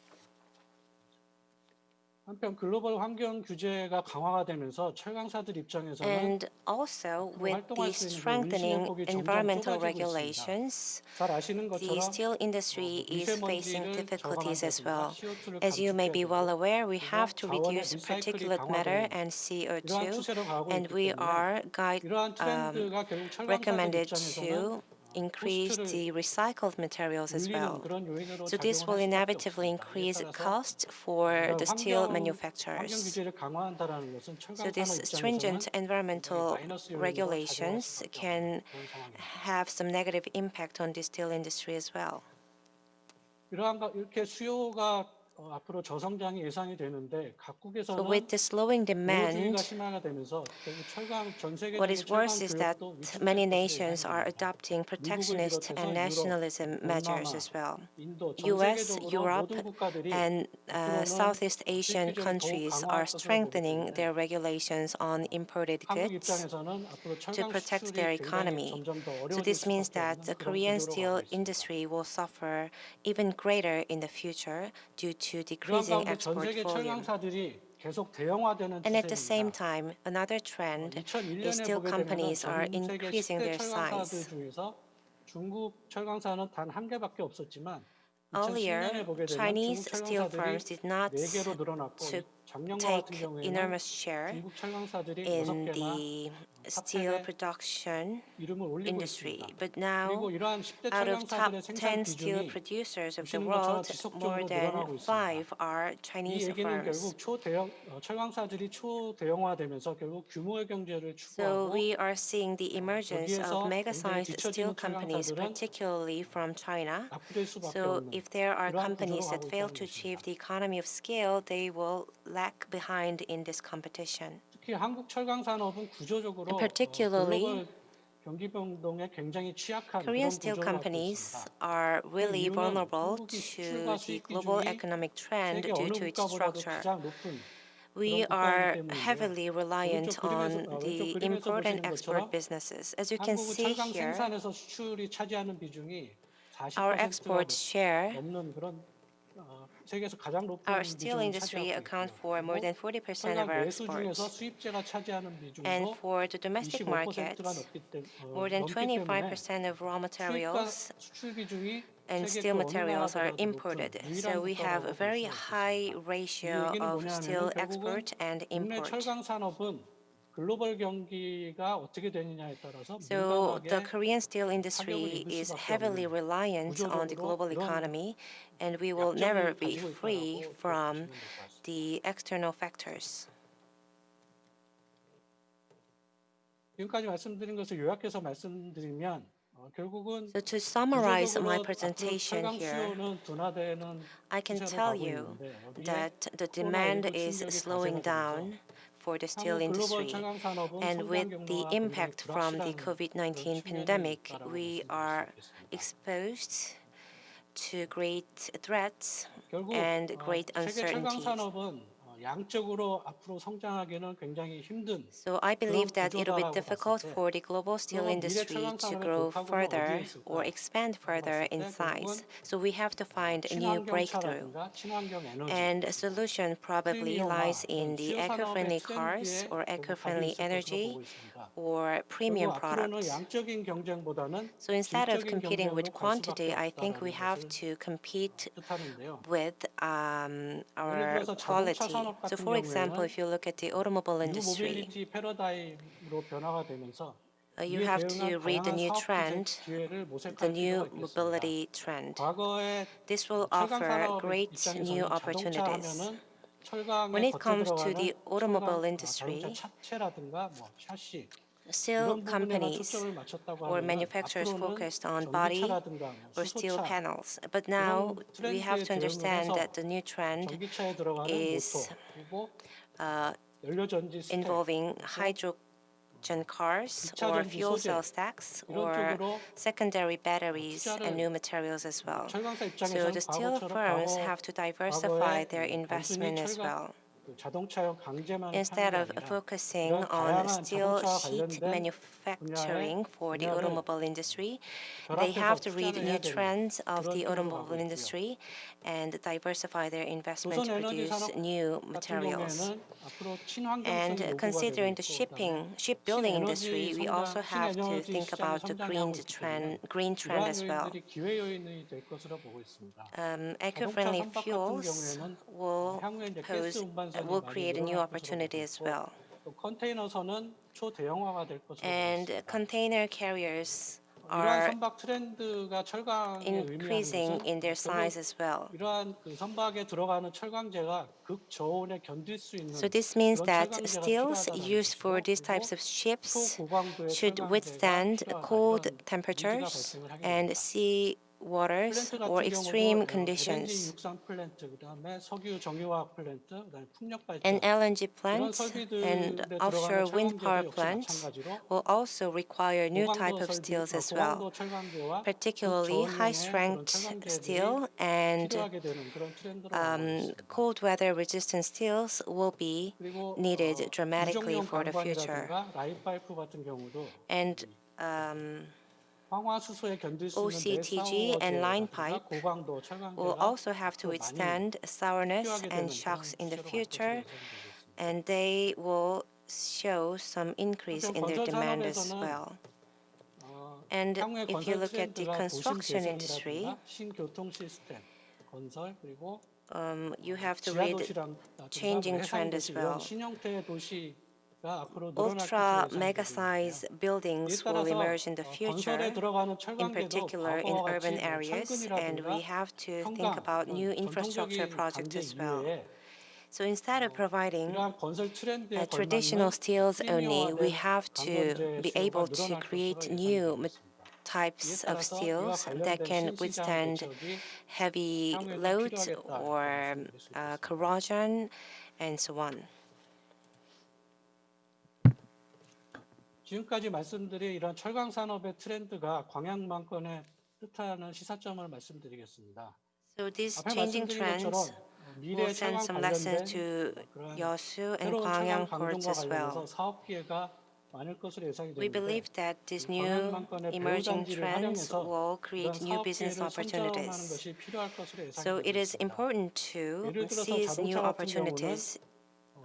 한편 글로벌 환경 규제가 강화가 되면서 철강사들 입장에서는 And also, 앞으로 with 활동할 the 수 있는 그 strengthening 운신의 폭이 점점 environmental 좁아지고 있습니다. regulations, 잘 아시는 the 것처럼 steel industry is facing 미세먼지를 difficulties as 저감한다든가 well. CO2를 As you may be well 감축해야 되고 aware, we 그래서 have to 자원의 reduce 리사이클이 particulate matter 강화되는 and 이러한 CO2, 추세로 가고 and 있기 we 때문에 are 이러한 트렌드가 결국 철강사들 recommended 입장에서는 to increase 코스트를 the recycled materials as 늘리는 well. 그런 요인으로 So this 작용을 will 할 수밖에 inevitably 없습니다. 이에 increase 따라서 cost for 이런 the steel 환경 manufacturers. 규제를 강화한다라는 것은 So 철강 산업 these 입장에서는 stringent 굉장히 environmental 마이너스 요인으로 작용할 regulations 수밖에 can 없는 그런 상황입니다. have some negative impact on the steel industry as well. 이렇게 수요가 앞으로 저성장이 예상이 되는데 So 각국에서는 with the slowing 보호주의가 demand, 심화가 되면서 결국 전 what 세계적인 is 철강 worse is that 교역도 many 위축될 것으로 nations 예상이 are 됩니다. adopting 미국을 protectionist 비롯해서 and 유럽, nationalism measures 동남아, as well. 인도, 전 US, 세계적으로 Europe, 모든 국가들이 and 앞으로는 Southeast Asian 규제를 더욱 countries 강화할 are 것으로 보기 strengthening 때문에 their regulations on imported 한국 goods 입장에서는 앞으로 to 철강 protect 수출이 their 굉장히 economy. 점점 더 So 어려워질 this means 수밖에 that 없는 the 그런 Korean 구조로 steel 가고 있습니다. industry will suffer even greater in the future due to 그런 decreasing 가운데 전 export 세계 volume. 철강사들이 계속 대형화되는 And at the same 추세입니다. time, another trend is 2001년에 steel 보게 되면 companies are 전 세계 increasing 10대 their 철강사들 size. 중에서 중국 철강사는 단 한 개밖에 없었지만 Earlier, 2010년에 보게 되면 중국 Chinese steel 철강사들이 firms did not 4개로 늘어났고 to 작년과 같은 take 경우에는 enormous share 중국 철강사들이 in 6개나 the steel 탑10에 production 이름을 올리고 industry. 있습니다. But now, 그리고 이러한 10대 out of top 철강사들의 생산 10 steel 비중이 producers of the 보시는 것처럼 world, more 지속적으로 than 늘어나고 있습니다. 5 are 이 Chinese 얘기는 firms. 결국 철강사들이 초대형화되면서 결국 규모의 경제를 So 추구하고 we are seeing the emergence of 여기에서 굉장히 mega-sized steel 뒤처지는 companies, 철강사들은 particularly from China. 낙후될 수밖에 So 없는 if there are 이러한 구조로 companies that 가고 fail 있다는 to achieve 것입니다. the economy of scale, they will lag behind in this competition. 특히 한국 철강 산업은 구조적으로 And particularly, 글로벌 경기 변동에 굉장히 취약한 Korean 그런 steel 구조를 갖고 companies 있습니다. are really 이유는 vulnerable 한국이 to 수출과 the 수입 global 비중이 economic trend 세계 due 어느 to its 국가보다도 structure. 가장 높은 We 그런 국가이기 are 때문인데요. heavily reliant on 왼쪽 the 그림에서 import and 보시는 export 것처럼 businesses. As you can 한국은 see 철강 here, 생산에서 수출이 차지하는 비중이 our 40%가 export share, 넘는 그런 세계에서 가장 높은 our steel 비중을 industry 차지하고 account 있고요. for more 그리고 than 40% of 철강 our 내수 중에서 exports. 수입제가 차지하는 And 비중도 for the domestic 25%가 market, more than 넘기 때문에 25% of raw 수입과 materials 수출 비중이 and 세계 steel 그 어느 materials are 나라보다도 높은 imported. 유일한 So we have a 국가라고 볼 very 수가 high 있겠습니다. 이 ratio 얘기는 of steel 뭐냐면은 결국은 export and 국내 import. 철강 산업은 글로벌 경기가 어떻게 되느냐에 따라서 So the 민감하게 Korean steel 타격을 industry 입을 is 수밖에 heavily 없는 reliant on the 구조적으로 global 그런 economy, and we will never 약점을 be 가지고 free 있다라고 from 보시면 될 것 같습니다. the external factors. 지금까지 말씀드린 것을 요약해서 말씀드리면 결국은 So to summarize my 구조적으로 앞으로 presentation 철강 here, 수요는 둔화되는 I can 추세로 tell 가고 you 있는데 여기에 that the demand 코로나19 is 충격이 slowing 가세가 되면서 down for the steel 한국 글로벌 industry. 철강 산업은 And 성장 with the 경로가 굉장히 impact from the 불확실한 그런 COVID-19 측면이 pandemic, 있다라고 we 말씀드릴 수 are 있겠습니다. exposed to great threats 결국 and great 세계 철강 uncertainties. 산업은 양적으로 앞으로 성장하기는 굉장히 힘든 So I believe 그런 that it will be 구조다라고 difficult 봤을 때 for the global steel 그러면 미래 industry 철강 to 산업의 grow 돌파구는 further 어디에 or 있을까? expand further 봤을 in 때 size. 결국은 So we have to find a new breakthrough. 친환경차라든가 친환경 에너지 And a solution probably lies in the 수요 산업의 eco-friendly cars 트렌드에 or 결국 답이 eco-friendly 있을 것으로 energy 보고 있습니다. or 결국 premium 앞으로는 products. 양적인 경쟁보다는 So instead of 질적인 competing 경쟁으로 with 갈 수밖에 quantity, I think we 없다라는 have 것을 to compete 뜻하는데요. with 예를 our 들어서 자동차 quality. 산업 So 같은 for example, 경우에는 if you look at the automobile 뉴 industry, 모빌리티 패러다임으로 변화가 되면서 you 이에 have 대응한 to read the 다양한 new 사업 trend, 기회를 the 모색할 필요가 new 있겠습니다. mobility trend. 과거에 This will 철강 offer 산업 great new 입장에서는 자동차 opportunities. 하면은 When 철강에 it 겉에 comes to 들어가는 the automobile industry, 자동차 차체라든가 샤시 steel 이런 부분에만 companies 초점을 맞췄다고 or 하면은 manufacturers 앞으로는 focused on body 전기차라든가 or steel 수소차 panels. But now 이런 we have 트렌드에 to 대응을 understand 해서 that the new trend 전기차에 들어가는 is 모터 그리고 uh, 연료전지 스택 involving 그래서 hydrogen cars 이차 or 전지 fuel 소재 cell stacks 이런 or 쪽으로 secondary batteries and 투자를 new materials as well. 철강사 So 입장에서는 the steel 과거처럼 firms have to diversify 과거에 their 단순히 investment as well. 그 자동차용 강제만 Instead 하는 게 of 아니라 focusing 이런 on 다양한 steel 자동차와 sheet 관련된 manufacturing for the 분야를 automobile industry, they 결합해서 have to read 투자를 new 해야 되는 trends of 그런 the 쪽으로 가고 automobile 있고요. industry and diversify their investment 조선 to 에너지 produce 산업 new 같은 materials. 경우에는 앞으로 친환경성이 And 요구가 되고 considering the 있고 그다음에 shipbuilding 신에너지 industry, we also 성장, have to 신에너지 think 시장이 about the 성장하고 있기 때문에 green trend 이러한 as well. 요인들이 기회 요인이 될 것으로 보고 있습니다. 자동차 Eco-friendly 선박 같은 fuels 경우에는 will 향후에 이제 가스 운반선이 많이 create a new 늘어날 것으로 보고 opportunity as 있고 well. 또 컨테이너선은 초대형화가 될 것으로 보고 And 있습니다. container carriers 이러한 are 선박 트렌드가 철강에 의미하는 increasing 것은 in their 결국 size as well. 이러한 그 선박에 들어가는 철강제가 극저온에 견딜 수 있는 So this means 그런 that 철강제가 steels 필요하다는 used for 것이고 these 그리고 types of ships 초고강도의 should 철강제가 withstand 필요하다 cold 이런 니즈가 temperatures 발생을 하게 and 됩니다. sea waters 플랜트 or 같은 extreme 경우도 LNG conditions. 육상 플랜트, 그다음에 석유 정유화학 플랜트, 그다음에 풍력 An 발전 LNG 이런 plant and 설비들에 들어가는 offshore wind power 철강제도 역시 plant 마찬가지로 will also require new type 고강도 of 설비, steels as well, 고강도 철강제와 particularly high 극저온용의 그런 strength 철강제들이 steel and 필요하게 되는 그런 트렌드로 가고 있습니다. cold weather resistant steels will be 그리고 needed dramatically 유정용 for the future. 관관이라든가 라인 파이프 같은 경우도 And 황화 수소에 견딜 수 있는 OCTG and line 내사워제라든가 pipe 고강도 will 철강제가 also have to 앞으로 많이 withstand sourness 필요하게 and 되는 shocks 그런 in the 추세로 갈 것으로 future, 예상되고 있습니다. and they will show some increase 한편 in their 건설 demand as 산업에서는 well. And 향후의 if you 건설 look at the 트렌드가 도심 construction industry, 개선이라든가 신교통 시스템 건설 그리고 you have to 지하 read 도시라든가 changing 해상 trend as 도시 이런 well. 신형태의 도시가 앞으로 늘어날 Ultra 것으로 mega 예상되고 size 있는데요. 이에 buildings will 따라서 emerge in the future, 건설에 들어가는 in 철강제도 particular in 과거와 urban 같이 뭐 areas, and we 철근이라든가 have to think 평강 about new 이런 infrastructure 전통적인 projects 강제 as well. 이외에 So instead of providing 이러한 건설 트렌드에 traditional 걸맞는 steels only, we 프리미엄화된 have to 강건제 be 수요가 able to 늘어날 create 것으로 new 예상되고 있습니다. 이에 types of 따라서 이와 steels that 관련된 can 신시장 withstand 개척이 heavy 향후에 좀 loads 필요하겠다 이렇게 or 말씀드릴 수 있겠습니다. corrosion and so on. 지금까지 말씀드린 이런 철강 산업의 트렌드가 광양만권에 뜻하는 시사점을 말씀드리겠습니다. So these 앞에 changing 말씀드린 것처럼 trends 미래 will send 철강 some lessons 관련된 to 그런 Yeosu and 새로운 철강 Gwangyang ports 강종과 as well. 관련해서 사업 기회가 많을 것으로 예상이 We 되는데 believe that these new 광양만권의 emerging 배후단지를 trends 활용해서 will 이런 create new 사업 business 기회를 선점하는 opportunities. 것이 필요할 것으로 예상이 So 되고 it is 있습니다. important to 예를 들어서 seize new 자동차 같은 경우는 opportunities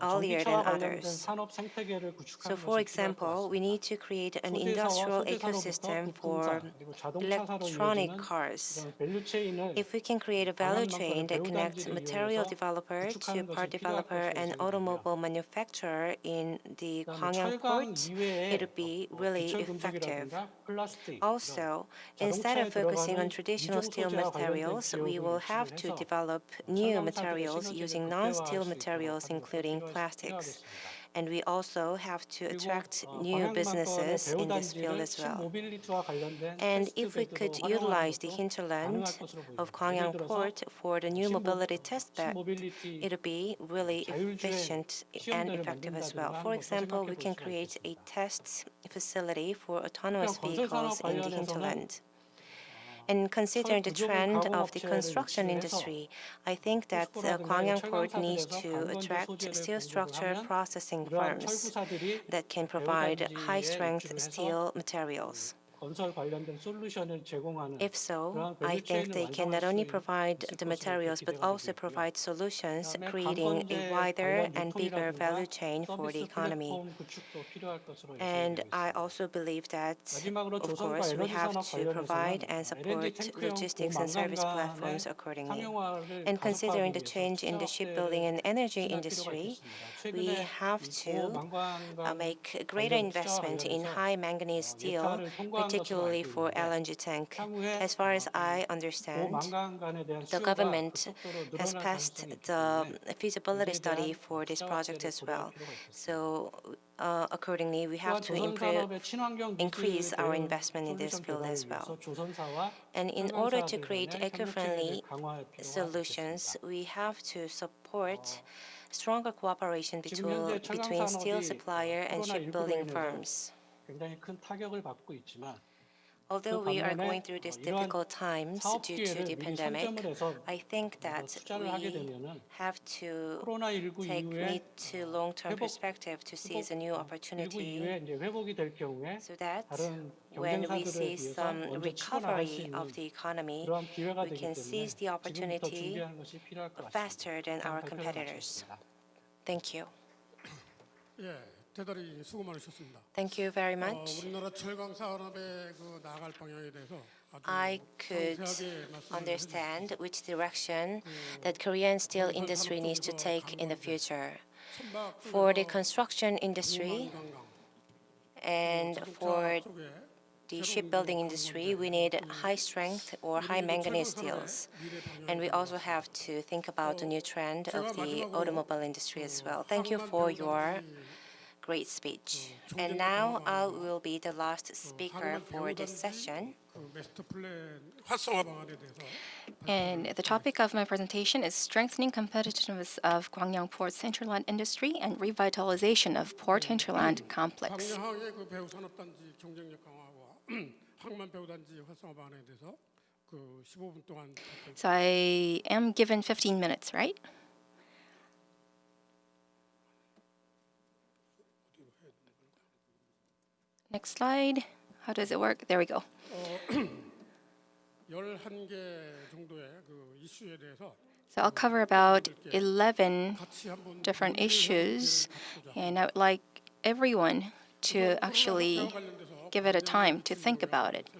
earlier 전기차와 than 관련된 others. 산업 생태계를 So 구축하는 for 것이 필요할 것 example, we 같습니다. need to create an 소재사와 industrial 소재사로부터 ecosystem for 부품사 그리고 자동차사로 electronic 이어지는 cars. 이런 밸류체인을 If we can create a value chain 광양만권의 that connects 배후단지를 material 이용해서 developer to 구축하는 part 것이 필요할 developer 것으로 and 예상이 되고요. automobile manufacturer in the 그다음에 Gwangyang 철강 port, it 이외에 would be really 기철 effective. 금속이라든가 플라스틱 이런 Also, instead 자동차에 of focusing on 들어가는 traditional 이종 steel 소재와 관련된 materials, we 기업을 will have 유치를 to 해서 develop new 철강사들의 materials 시너지를 using 극대화할 non-steel 수 있도록 materials, 하는 것도 including plastics. 필요하겠습니다. And we also have to 그리고 attract new 광양만권의 businesses in this field 배후단지를 as well. 신모빌리티와 관련된 And 테스트 if we 베드로 could 활용하는 utilize the 것도 hinterland 가능할 것으로 of 보입니다. 예를 Gwangyang 들어서 port for the new mobility test bed, 신모빌리티 it would be really 자율주행 efficient and 시험대를 effective as 만든다든가 well. 하는 For 것도 example, we 생각해 볼 can 수가 create a 있겠습니다. test facility for autonomous 한편 건설 산업 vehicles in the 관련해서는 hinterland. And considering the 구조물 trend 가공 of the 업체를 construction 유치해서 industry, I think that 포스코라든가 이런 Gwangyang port needs 철강사들에서 to 강건제 attract 소재를 steel 공급을 structure 하면 processing 이러한 firms 철구사들이 that can provide 배후단지에 high-strength 입주를 해서 steel materials. 건설 관련된 솔루션을 제공하는 If so, 그러한 I think 밸류체인을 they can 완성할 not 수 only 있을 provide the 것으로 materials but 기대가 되고 also 있고요. provide solutions, 그다음에 creating a 강건제 wider 관련 and bigger value 유통이라든가 chain for the 서비스 economy. 플랫폼 구축도 필요할 것으로 And 예상되고 I 있습니다. also believe that, 마지막으로 of 조선과 course, we 에너지 have 산업 to provide and 관련해서는 LNG support 탱크형 logistics and service platforms 고망간간의 accordingly. 상용화를 And considering the 가속화하기 위해서 change in the 투자 shipbuilding and 확대를 energy 추진할 필요가 industry, 있겠습니다. we 최근에 have 이 to 고망간간 make greater 관련 투자와 investment in 관련해서 high manganese steel, 예타를 통과한 것으로 particularly 알고 for 있는데 LNG tank. 향후에 As far as I understand, 고망간간에 대한 the 수요가 government 급속도로 has 늘어날 passed 가능성이 있기 the 때문에 feasibility 여기에 study 대한 for this 투자 project 확대를 as 고려할 well. 필요가 있겠습니다. So, accordingly, we have 또한 to 조선 산업의 친환경 increase 니즈 our 대응 investment in this 솔루션 field 개발을 as well. 위해서 조선사와 And in order to 철강사들 create 간의 협력 체계를 eco-friendly 강화할 필요가 solutions, 있겠습니다. we have to support stronger cooperation 지금 현재 between steel 철강산업이 supplier and 코로나19로 shipbuilding 인해서 firms. 굉장히 큰 타격을 받고 있지만 Although we are going through these 이러한 difficult times 사업 due to 기회를 the 미리 pandemic, 선점을 해서 I think that 투자를 하게 we 되면은 have to 코로나19 take 이후에 mid to long-term 회복 perspective to seize a new 19 opportunity 이후에 이제 회복이 될 경우에 so that 다른 when we 경쟁사들에 see 비해서 some 먼저 치고 나갈 수 recovery 있는 of the economy, 그러한 기회가 we 되기 can 때문에 seize the 지금부터 opportunity 준비하는 것이 필요할 것 같습니다. faster than our 발표를 competitors. 마치겠습니다. Thank you. 예, 대단히 수고 많으셨습니다. Thank you very much. 우리나라 철강 산업의 그 나아갈 방향에 대해서 아주 I could 상세하게 말씀을 understand which direction that Korean steel industry needs to take in the future. 선박 For the 쪽에서 construction industry 무망강강, and 자동차 for 쪽에 the 새로운 shipbuilding 그 industry, 광물들, we need 그 high strength or 우리 high 그 manganese 철강 산업의 steels. 미래 방향에 And we 대해서 also have to think about the new trend 제가 of the 마지막으로 automobile industry as 그 well. Thank you 항만 for your 배우단지 great speech. 경쟁력 And now I 강화 will be the last speaker 항만 for this 배우단지 session. 그 마스터 플랜 활성화 방안에 대해서 And the topic of my presentation is strengthening competitiveness of Gwangyang Port's hinterland industry and revitalization of Port Hinterland Complex. 광양항의 그 배후 산업단지 경쟁력 강화와 항만 배우단지 활성화 방안에 대해서 그 15분 동안 발표. So I am given 15 minutes, right? Next slide. How does it work? There we go. 11개 정도의 그 이슈에 대해서 So I'll cover about 11 같이 한번 different 논의해서 issues, 갖고자. and I would like everyone to actually 코로나 관련돼서 give it a time to think about it.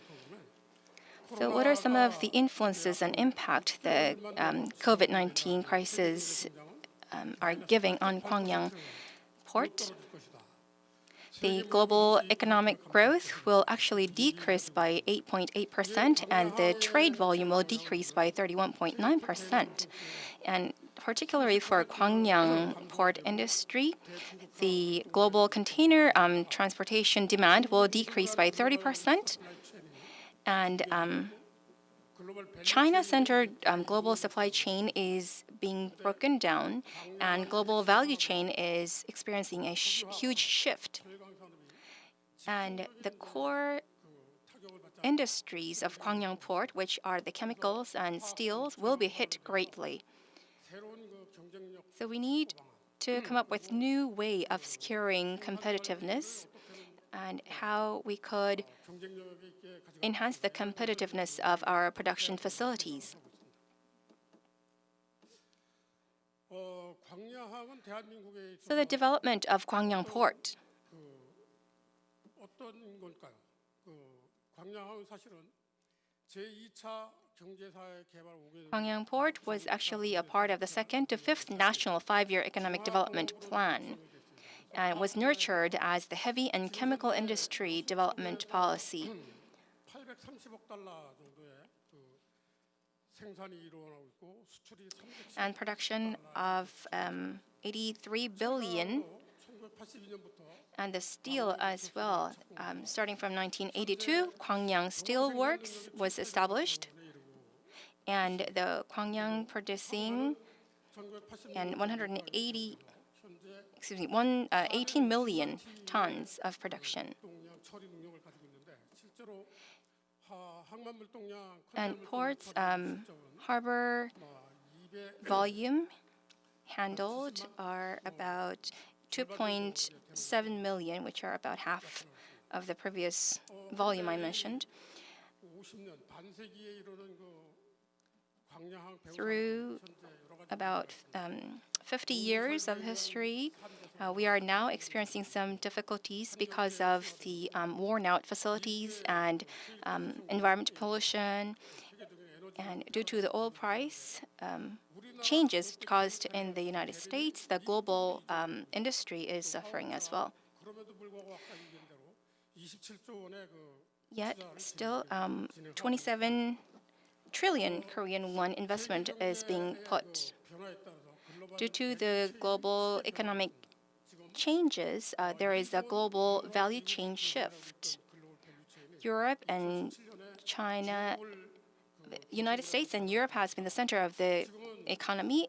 So what are some of the influences and impact the COVID-19 crisis are giving on Gwangyang Port? The global economic growth will actually decrease by 8.8%, and the trade volume will decrease by 31.9%. And particularly for Gwangyang port industry, the global container transportation demand will decrease by 30%, and China-centered global supply chain is being broken down, and global value chain is experiencing a huge shift. And the core industries of Gwangyang Port, which are the chemicals and steels, will be hit greatly. So we need to come up with new way of securing competitiveness and how we could enhance the competitiveness of our production facilities. 광양항은 대한민국에 So the development of Gwangyang Port. 어떤 걸까요? 그 광양항은 사실은 제2차 경제사회 개발 5개년 Gwangyang Port was actually a part of the second to fifth National Five-Year Economic Development Plan and was nurtured as the heavy and chemical industry development policy. 830억 달러 정도의 그 생산이 일어나고 있고 수출이 310억 And production of 83 billion, 1982년부터 and the steel as well. Starting from 1982, Gwangyang Steel Works was established, and the Gwangyang producing and 18 million tons of production. 물동량 처리 능력을 가지고 있는데 실제로 항만 물동량 And 컨테이너 ports 물동량 harbor 200 volume handled are about 2.7 million, which are about half of the previous volume I mentioned. 50년 반세기에 이르는 그 광양항 배후 Through 현재 여러 가지 about 50 years of history, we are now experiencing some difficulties because of the worn-out facilities and environment pollution, and due to the oil price changes caused in the United States, the global industry is suffering as well. 그럼에도 불구하고 아까 얘기한 대로 27조 원의 그 Yet, still, 27 trillion Korean won investment is being put. 변화에 따라서 글로벌 Due to the global economic changes, there is a global value chain shift. Europe and China, United States and Europe has been the center of the economy,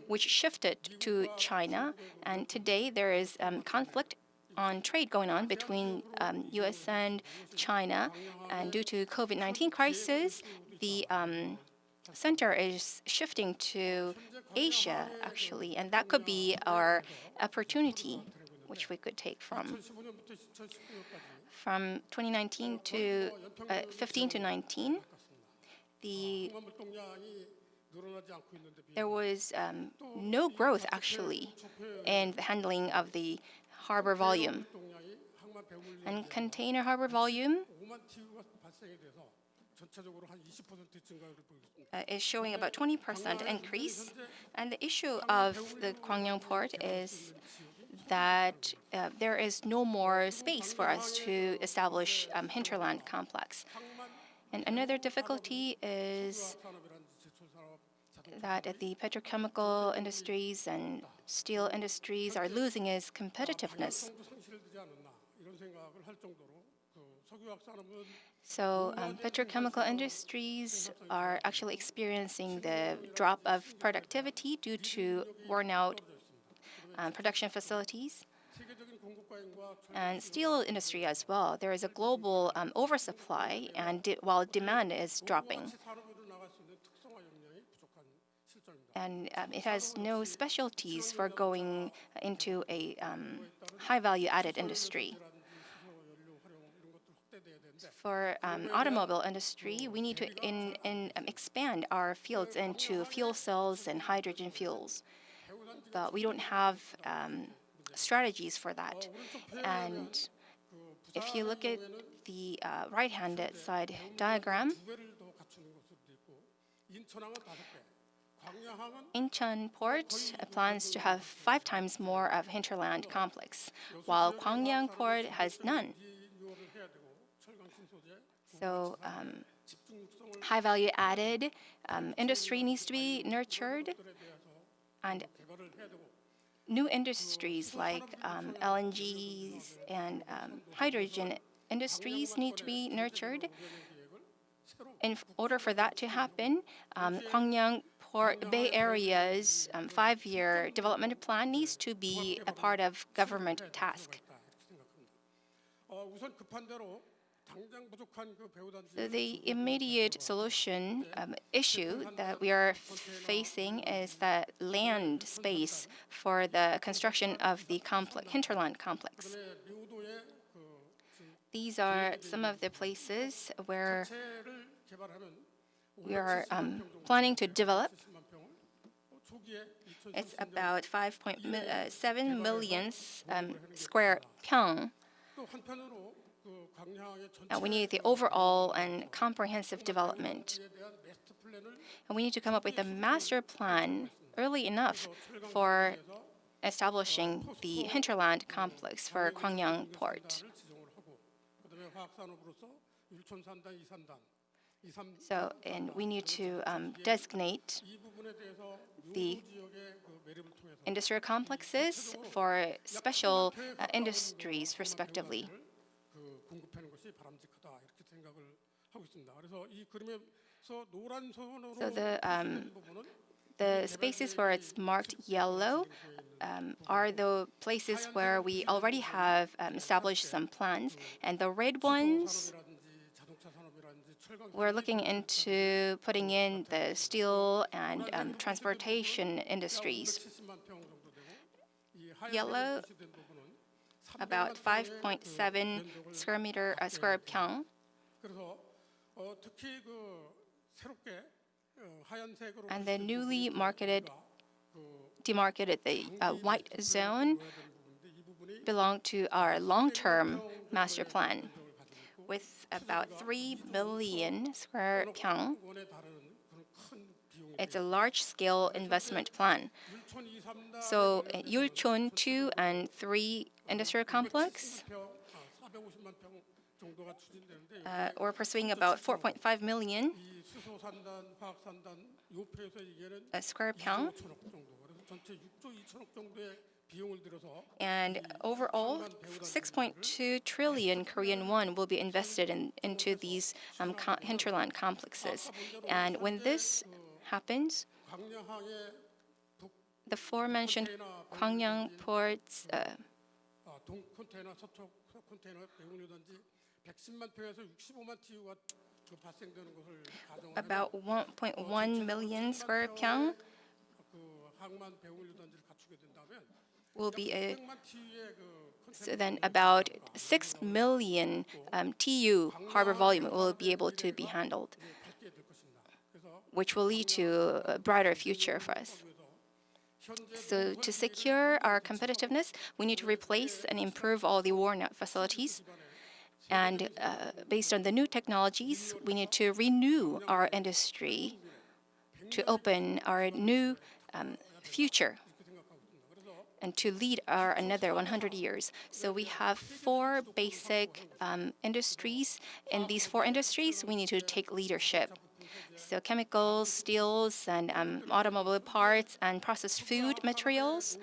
which shifted to China. And today there is conflict on trade going on between U.S. and China, and due to COVID-19 crisis, the center is shifting to Asia actually, and that could be our opportunity, which we could take from 2019 to 15 to 19. There was no growth actually in the handling of the harbor volume. And container harbor volume is showing about 20% increase. And the issue of the Gwangyang port is that there is no more space for us to establish hinterland complex. And another difficulty is that the petrochemical industries and steel industries are losing its competitiveness. So petrochemical industries are actually experiencing the drop of productivity due to worn out production facilities. And steel industry as well. There is a global oversupply, and while demand is dropping. And it has no specialties for going into a high value added industry. For automobile industry, we need to expand our fields into fuel cells and hydrogen fuels. But we don't have strategies for that. And if you look at the right-hand side diagram, Incheon Port plans to have 5 times more of hinterland complex, while Gwangyang Port has none. So high value added industry needs to be nurtured, and new industries like LNGs and hydrogen industries need to be nurtured. In order for that to happen, Gwangyang Port Bay Area's 5-year development plan needs to be a part of government task. So the immediate solution issue that we are facing is the land space for the construction of the hinterland complex. These are some of the places where we are planning to develop. It's about 5.7 million square pyeong. We need the overall and comprehensive development. And we need to come up with a master plan early enough for establishing the hinterland complex for Gwangyang Port. So, and we need to designate the industrial complexes for special industries, respectively. So the spaces where it's marked yellow are the places where we already have established some plans, and the red ones, we're looking into putting in the steel and transportation industries. Yellow, about 5.7 square pyeong. And the newly demarcated the white zone belong to our long-term master plan, with about 3 billion square pyeong. It's a large-scale investment plan. So Yulchon 2 and 3 industrial complex, we're pursuing about 4.5 million square pyeong. And overall, 6.2 trillion Korean won will be invested into these hinterland complexes. And when this happens, the aforementioned Gwangyang Port's 동 컨테이너, 서쪽 컨테이너 배후유단지 110만 평에서 65만 TU가 발생되는 것을 가정하면 About 1.1 million square pyong 그 항만 배후유단지를 갖추게 된다면 will be 600만 TU의 그 so then about 6 million TU harbor volume will be able to be handled, 밝게 될 것입니다. 그래서 which will lead to a brighter future for us. So to secure our competitiveness, we need to replace and improve all the worn-out facilities. And based on the new technologies, we need to renew our industry to open our new future and to lead our another 100 years. So we have 4 basic industries. In these 4 industries, we need to take leadership. So chemicals, steels, and automobile parts and processed food materials.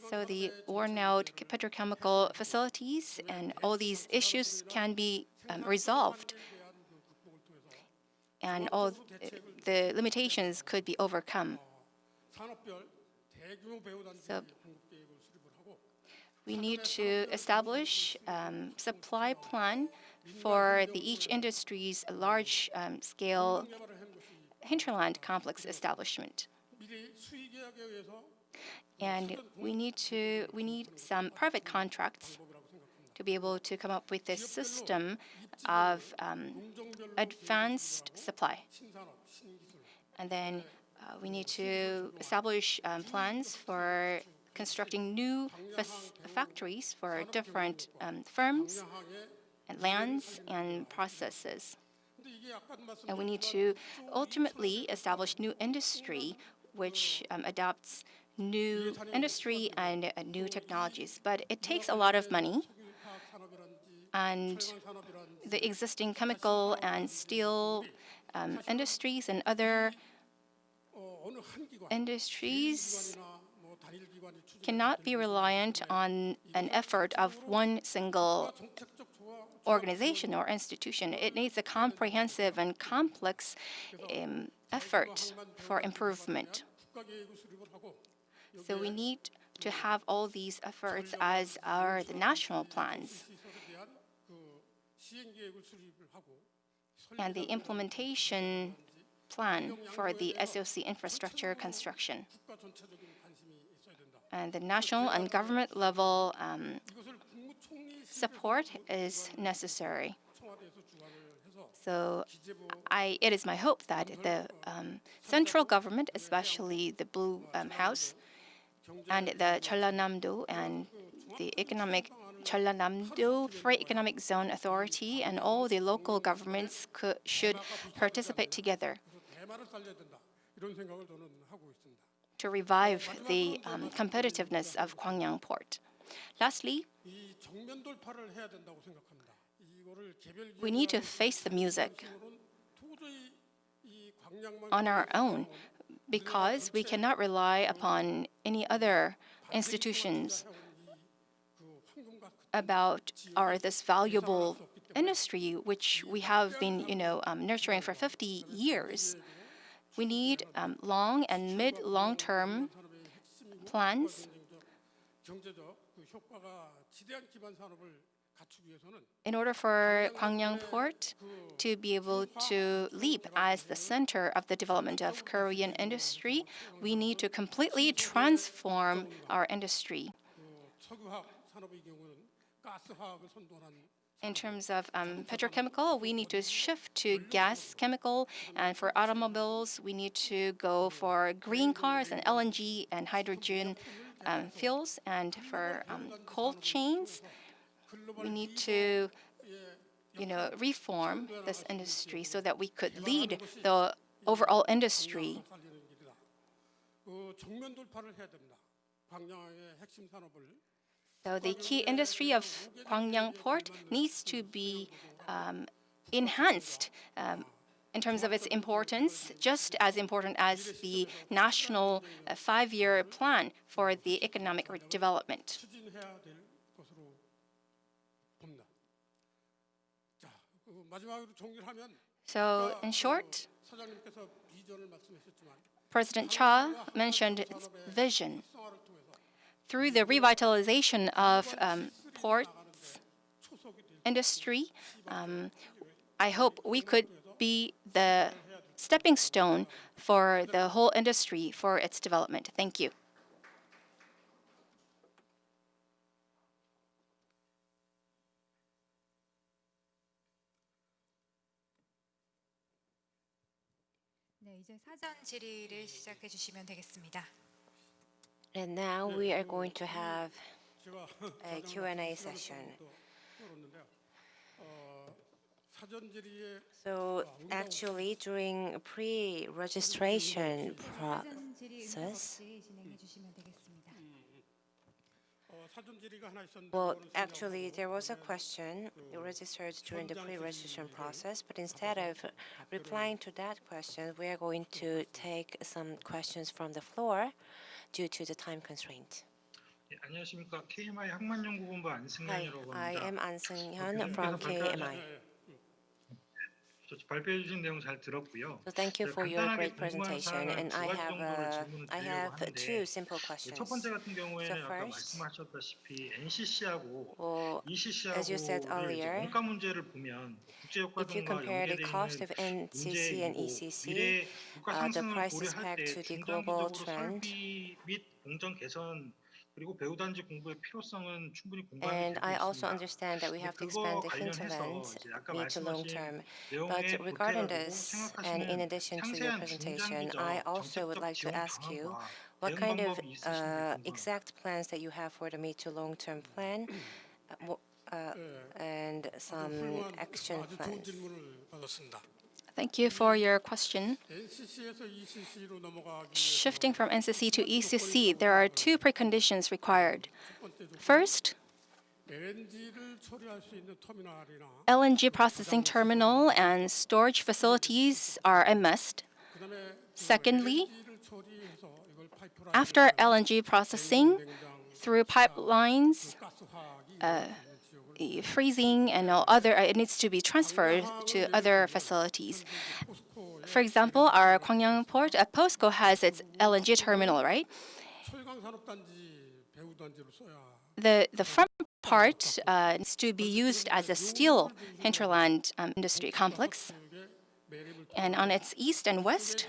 So the worn-out petrochemical facilities and all these issues can be resolved, and all the limitations could be overcome. 산업별 대규모 배후단지 So 한국 계획을 수립을 하고 we need to establish supply plan for each industry's large-scale 개발을 한 것이 hinterland complex establishment. 미리 수의계약에 의해서 And we need some private contracts to be able to come up with this system of advanced supply. 신산업, 신기술, And then we need to establish plans for constructing new factories for different firms 양항에 and lands and processes. 근데 이게 아까 말씀 And we need to ultimately establish new industry which adopts new industry and new technologies. But it takes a lot of money, 석유화학 산업이라든지 and 철강 산업이라든지 the existing chemical and steel industries and other 어느 한 기관, industries 기관이나 뭐 단일 기관이 추진 cannot be reliant on an effort of one single 정책적 조화 organization or institution. It needs a comprehensive and complex effort for improvement. 국가 계획을 수립을 하고 So we need to have all these efforts as the national plans 시설에 대한 그 시행 계획을 수립을 하고 and the implementation plan for the SOC infrastructure construction. 국가 전체적인 관심이 있어야 된다. And the national and government level 이것을 국무총리 support is necessary. 청와대에서 주관을 해서 So 기재부 it is my hope that the central government, especially the Blue House, and the Jeollanam-do and the Jeollanam-do Free Economic Zone Authority and all the local governments should participate together 그래서 대만을 살려야 된다. 이런 생각을 저는 하고 있습니다. to revive the competitiveness of Gwangyang Port. Lastly, 이 정면 돌파를 해야 된다고 생각합니다. 이거를 개별 we need to face the music 기업으로는 도저히 이 광양만 on our own because we cannot rely upon any other institutions 그 황금과 about this valuable industry which we have been nurturing for 50 years. We need long and long-term plans 경제적 그 효과가 지대한 기반 산업을 갖추기 위해서는 in order for Gwangyang Port to be able to leap as the center of the development of Korean industry. We need to completely transform our industry. 그 석유화학 산업의 경우는 가스화학을 선도한 In terms of petrochemical, we need to shift to gas chemical, and for automobiles, we need to go for green cars and LNG and hydrogen fuels. And for cold chains, we need to, reform this industry so that we could lead the overall industry. 살리는 길이다. 그 정면 돌파를 해야 됩니다. 광양의 핵심 산업을 So the key industry of Gwangyang Port needs to be enhanced in terms of its importance, just as important as the national 5-year plan for the economic development. 추진해야 될 것으로 봅니다. 자, 그 마지막으로 정리하면 So in short, 사장님께서 비전을 말씀하셨지만 President Cha mentioned its vision. 활성화를 통해서 through the revitalization of ports industry, I hope we could be the stepping stone for the whole industry for its development. Thank you. 네, 이제 사전 질의를 시작해 주시면 되겠습니다. And now we are going to have 제가 a Q&A session. 물었는데요. 사전 질의에 So actually, during pre-registration 사전 질의 응답 process, 없이 진행해 주시면 되겠습니다. 사전 질의가 하나 있었는데 well, 그거는 actually, there was a question registered during the pre-registration process, but instead of replying to that question, we are going to take some questions from the floor due to the time constraint. 예, 안녕하십니까. KMI 항만연구본부 Hi, 안승현이라고 I 합니다. am An Seung-hyun from KMI. 저 발표해 주신 내용 잘 들었고요. So thank you 제가 for your 간단하게 great 궁금한 presentation, 사항을 and 두 가지 정도를 질문을 I 드리려고 have two 하는데 simple 첫 questions. 번째 같은 경우에는 So 아까 first, 말씀하셨다시피 NCC하고 well, as you said ECC하고를 이제 earlier, 원가 문제를 보면 국제 효과 if you 등과 compare the 연계되어 cost 있는 of NCC and 문제이고 ECC, 미래 물가 the 상승을 prices 고려할 pegged 때 to the global 중장기적으로 trend, 설비 및 공정 개선 그리고 배후단지 공부의 필요성은 충분히 공감이 and 되고 I also 있습니다. understand that we 근데 have to 그거 expand the 관련해서 hinterland 이제 아까 mid to long 말씀하신 term. But 내용에 regarding 보태가지고 this, and in 생각하시는 addition to your 상세한 presentation, I 중장기적 also would 정책적 like to 지원 ask you 방안과 what 대응 kind of 방법이 있으신지 궁금합니다. exact plans that you have for the mid to long term plan, and some 훌륭한 action 아주 좋은 plans. 질문을 받았습니다. Thank you for your question. NCC에서 ECC로 넘어가기 Shifting from NCC to ECC, there are two preconditions required. 첫 번째 조건, First, LNG를 처리할 수 있는 터미널이나 LNG processing terminal and storage facilities are a must. 그다음에 Secondly, LNG를 처리해서 이걸 파이프라인으로 after LNG processing through pipelines, 가스화학이 freezing and all other, it needs to be transferred to other facilities. For example, our Gwangyang port, POSCO has its LNG terminal, right? 철강산업단지 배후단지로 써야 The front part needs to be used as a steel hinterland industry complex. 그게 매립을 And on its east and west,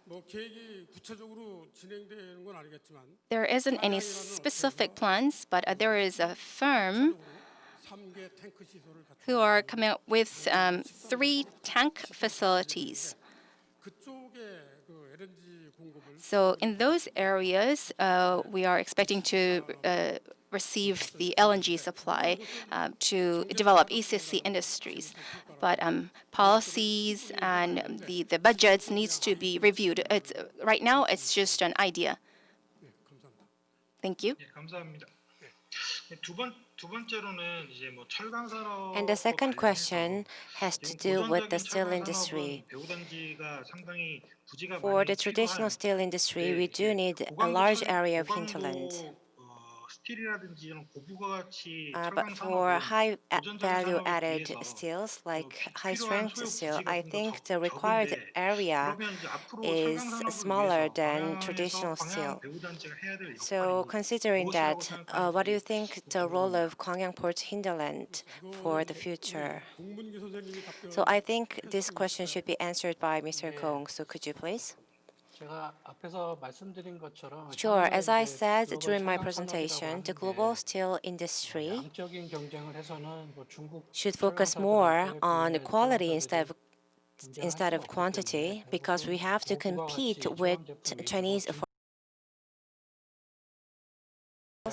뭐 계획이 구체적으로 진행되는 건 아니겠지만 there isn't any specific plans, but there is a firm 3개 탱크 시설을 갖추고 who are coming up with 3 tank facilities. 그쪽에 그 LNG 공급을 So in those areas, we are expecting to receive the LNG supply to develop ECC industries. But policies and the budgets needs to be reviewed. Right now, it's just an idea. 감사합니다. Thank you. 예, 감사합니다. 두 번째로는 이제 뭐 철강 산업 And the second question has to do with the steel industry. 배후단지가 상당히 부지가 For 많이 the traditional 필요한 steel industry, we do need a 고강도 large 철- area of 고강도, hinterland. 스틸이라든지 이런 고부가가치 But 철강 for 산업은 high 고전적인 value 산업에 added 비해서 steels like 필요한 high strength 소요 steel, 부지가 I 좀더 think the required 적은데 area 그러면 이제 앞으로 is 철강 산업을 smaller 위해서 than 광양에서 traditional 광양 steel. 배후단지가 해야 될 So 역할이 considering 무엇이라고 that, what do you 생각하는지 think the role of Gwangyang Port hinterland for the future? 공문기 선생님이 답변 So I think this question should be answered by Mr. Kong. So could you please? 제가 앞에서 말씀드린 것처럼 Sure. As I 향후에 이제 said 글로벌 during my 철강 presentation, 산업이라고 the 하는데 global steel industry 양적인 경쟁을 해서는 뭐 중국 should focus more 철강사들한테 on 국내 quality 철강사들이 instead of 경쟁할 수가 없기 quantity, 때문에 because we have to 고부가가치 compete 저항 with 제품 Chinese 위주로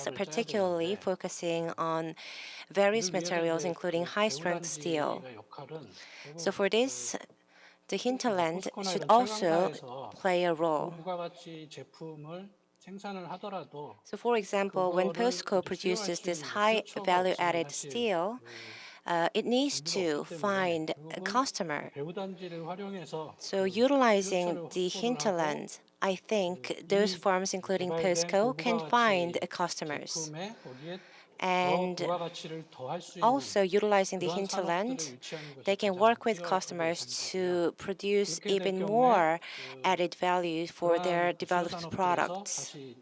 진작을 짜야 particularly 되는데 focusing on various 이를 위해서 materials, 이제 including 그 high-strength steel. 배후단지의 역할은 So for this, the hinterland 포스코나 should 이런 also 철강사에서 play a role. 고부가가치 제품을 생산을 하더라도 So for example, when 그거를 POSCO 이제 produces 수용할 수 this 있는 high 수요처가 value-added 없으면 사실 steel, it needs to 정부가 없기 때문에 find a 결국은 customer. 배후단지를 활용해서 So 그 utilizing 수요처를 the 확보를 하고 hinterland, I think those 이 firms, including 개발된 POSCO, can find 고부가가치 customers. 제품에 거기에 더 And 부가가치를 더할 수 있는 also utilizing the 그러한 산업들을 hinterland, 유치하는 것이 they can 가장 work with 필요하다고 customers 생각합니다. to produce 그렇게 될 even 경우에 more 그 added value for their 그러한 주요 developed 산업들에서 products. 다시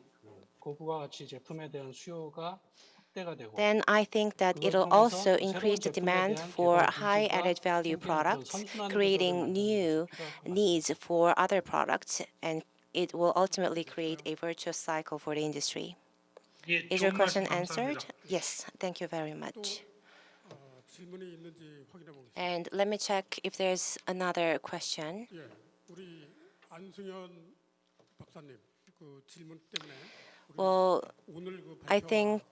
그 고부가 가치 제품에 대한 수요가 확대가 되고 then I think that 그걸 it'll 통해서 also 새로운 increase the 제품에 demand 대한 for 개발 high 부지가 added value 생기는 그런 products, 선순환 구조를 creating 만드는 new 것이 필요할 것 같습니다. needs for other products, and it will ultimately create a virtuous cycle for the industry. 예, Is your 좋은 question 말씀 answered? 감사합니다. Yes, thank you very 또 much. 질문이 있는지 확인해 보겠습니다. And let me check if there's another question. 예, 우리 안승현 박사님 그 질문 때문에 우리 Well, 오늘 그 I 발표와 think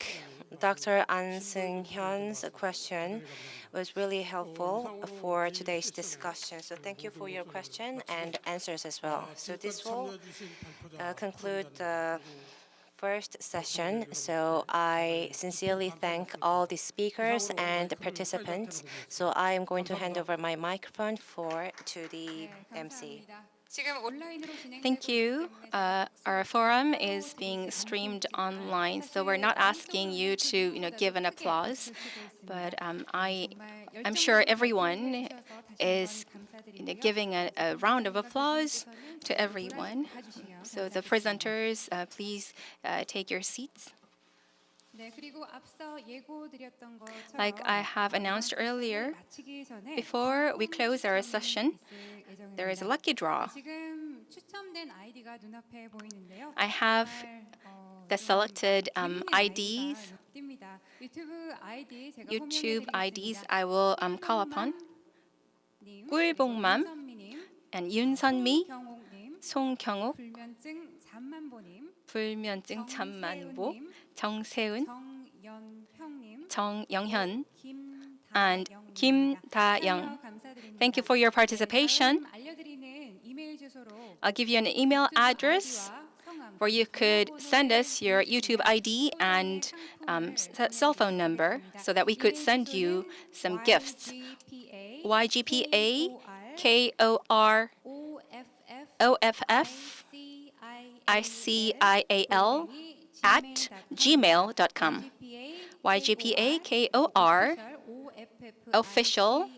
아주 Dr. 심도 An 있는 Seung-hyun's 답변 question 대단히 감사합니다. was really helpful 이상으로 for 저희 today's 세션에 discussion. So thank you for your 모두 question 마치고, and answers as well. So 지금까지 this will 참여해 주신 발표자, conclude 발언자님, the 그리고 first session. 여러분, So I 대단히 sincerely 깊은 thank 감사를 all 드립니다. the speakers 이상으로 and 마이크를 participants. 사회자한테 So I am going to hand 감사합니다. over my microphone to the 네, MC. 감사합니다. 지금 온라인으로 진행되고 Thank you. 있기 때문에 Our forum is being streamed online, so we're not asking you to, give an applause. But I'm sure everyone is, giving a round of applause to everyone. So the presenters, please take your seats. 네, 그리고 앞서 예고드렸던 것처럼 Like I have announced earlier, 마치기 전에 before we close our 추첨이 session, 있을 there is a 예정입니다. lucky draw. 지금 추첨된 아이디가 눈앞에 보이는데요. I have the selected IDs, 유튜브 아이디 제가 YouTube IDs 호명해드리겠습니다. I will call upon. 님, 꿀봉맘 윤선미님, and 윤선미, 송경옥님, 송경욱, 불면증 잠만보님, 불면증 잠만보, 정세훈님, 정세훈, 정연형님, 정영현, and 김다영. 김다영. Thank you for your participation. 알려드리는 이메일 주소로 I'll give you an email address where you could send us your YouTube ID and cell phone number so that we could send you some gifts. YGPA KOR OFF ICIAL at gmail.com. YGPA KOR official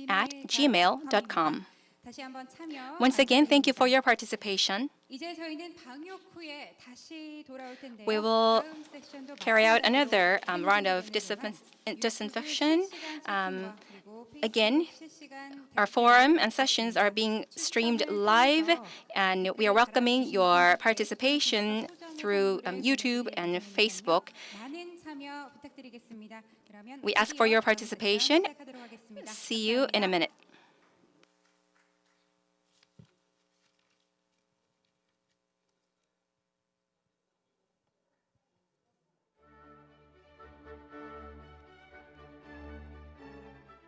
at gmail.com. 다시 한번 참여. Once again, thank you for your participation. 이제 저희는 방역 후에 다시 돌아올 텐데요. We will 다음 세션도 carry out 마찬가지로 another round of 진행되겠지만 disinfection. 실시간 그리고 Again, 실시간 our forum and sessions are being streamed live, and we are welcoming your participation through YouTube and Facebook. 많은 참여 부탁드리겠습니다. 그러면 We ask for your 드디어 다음 participation. 세션 시작하도록 하겠습니다. See you in a minute.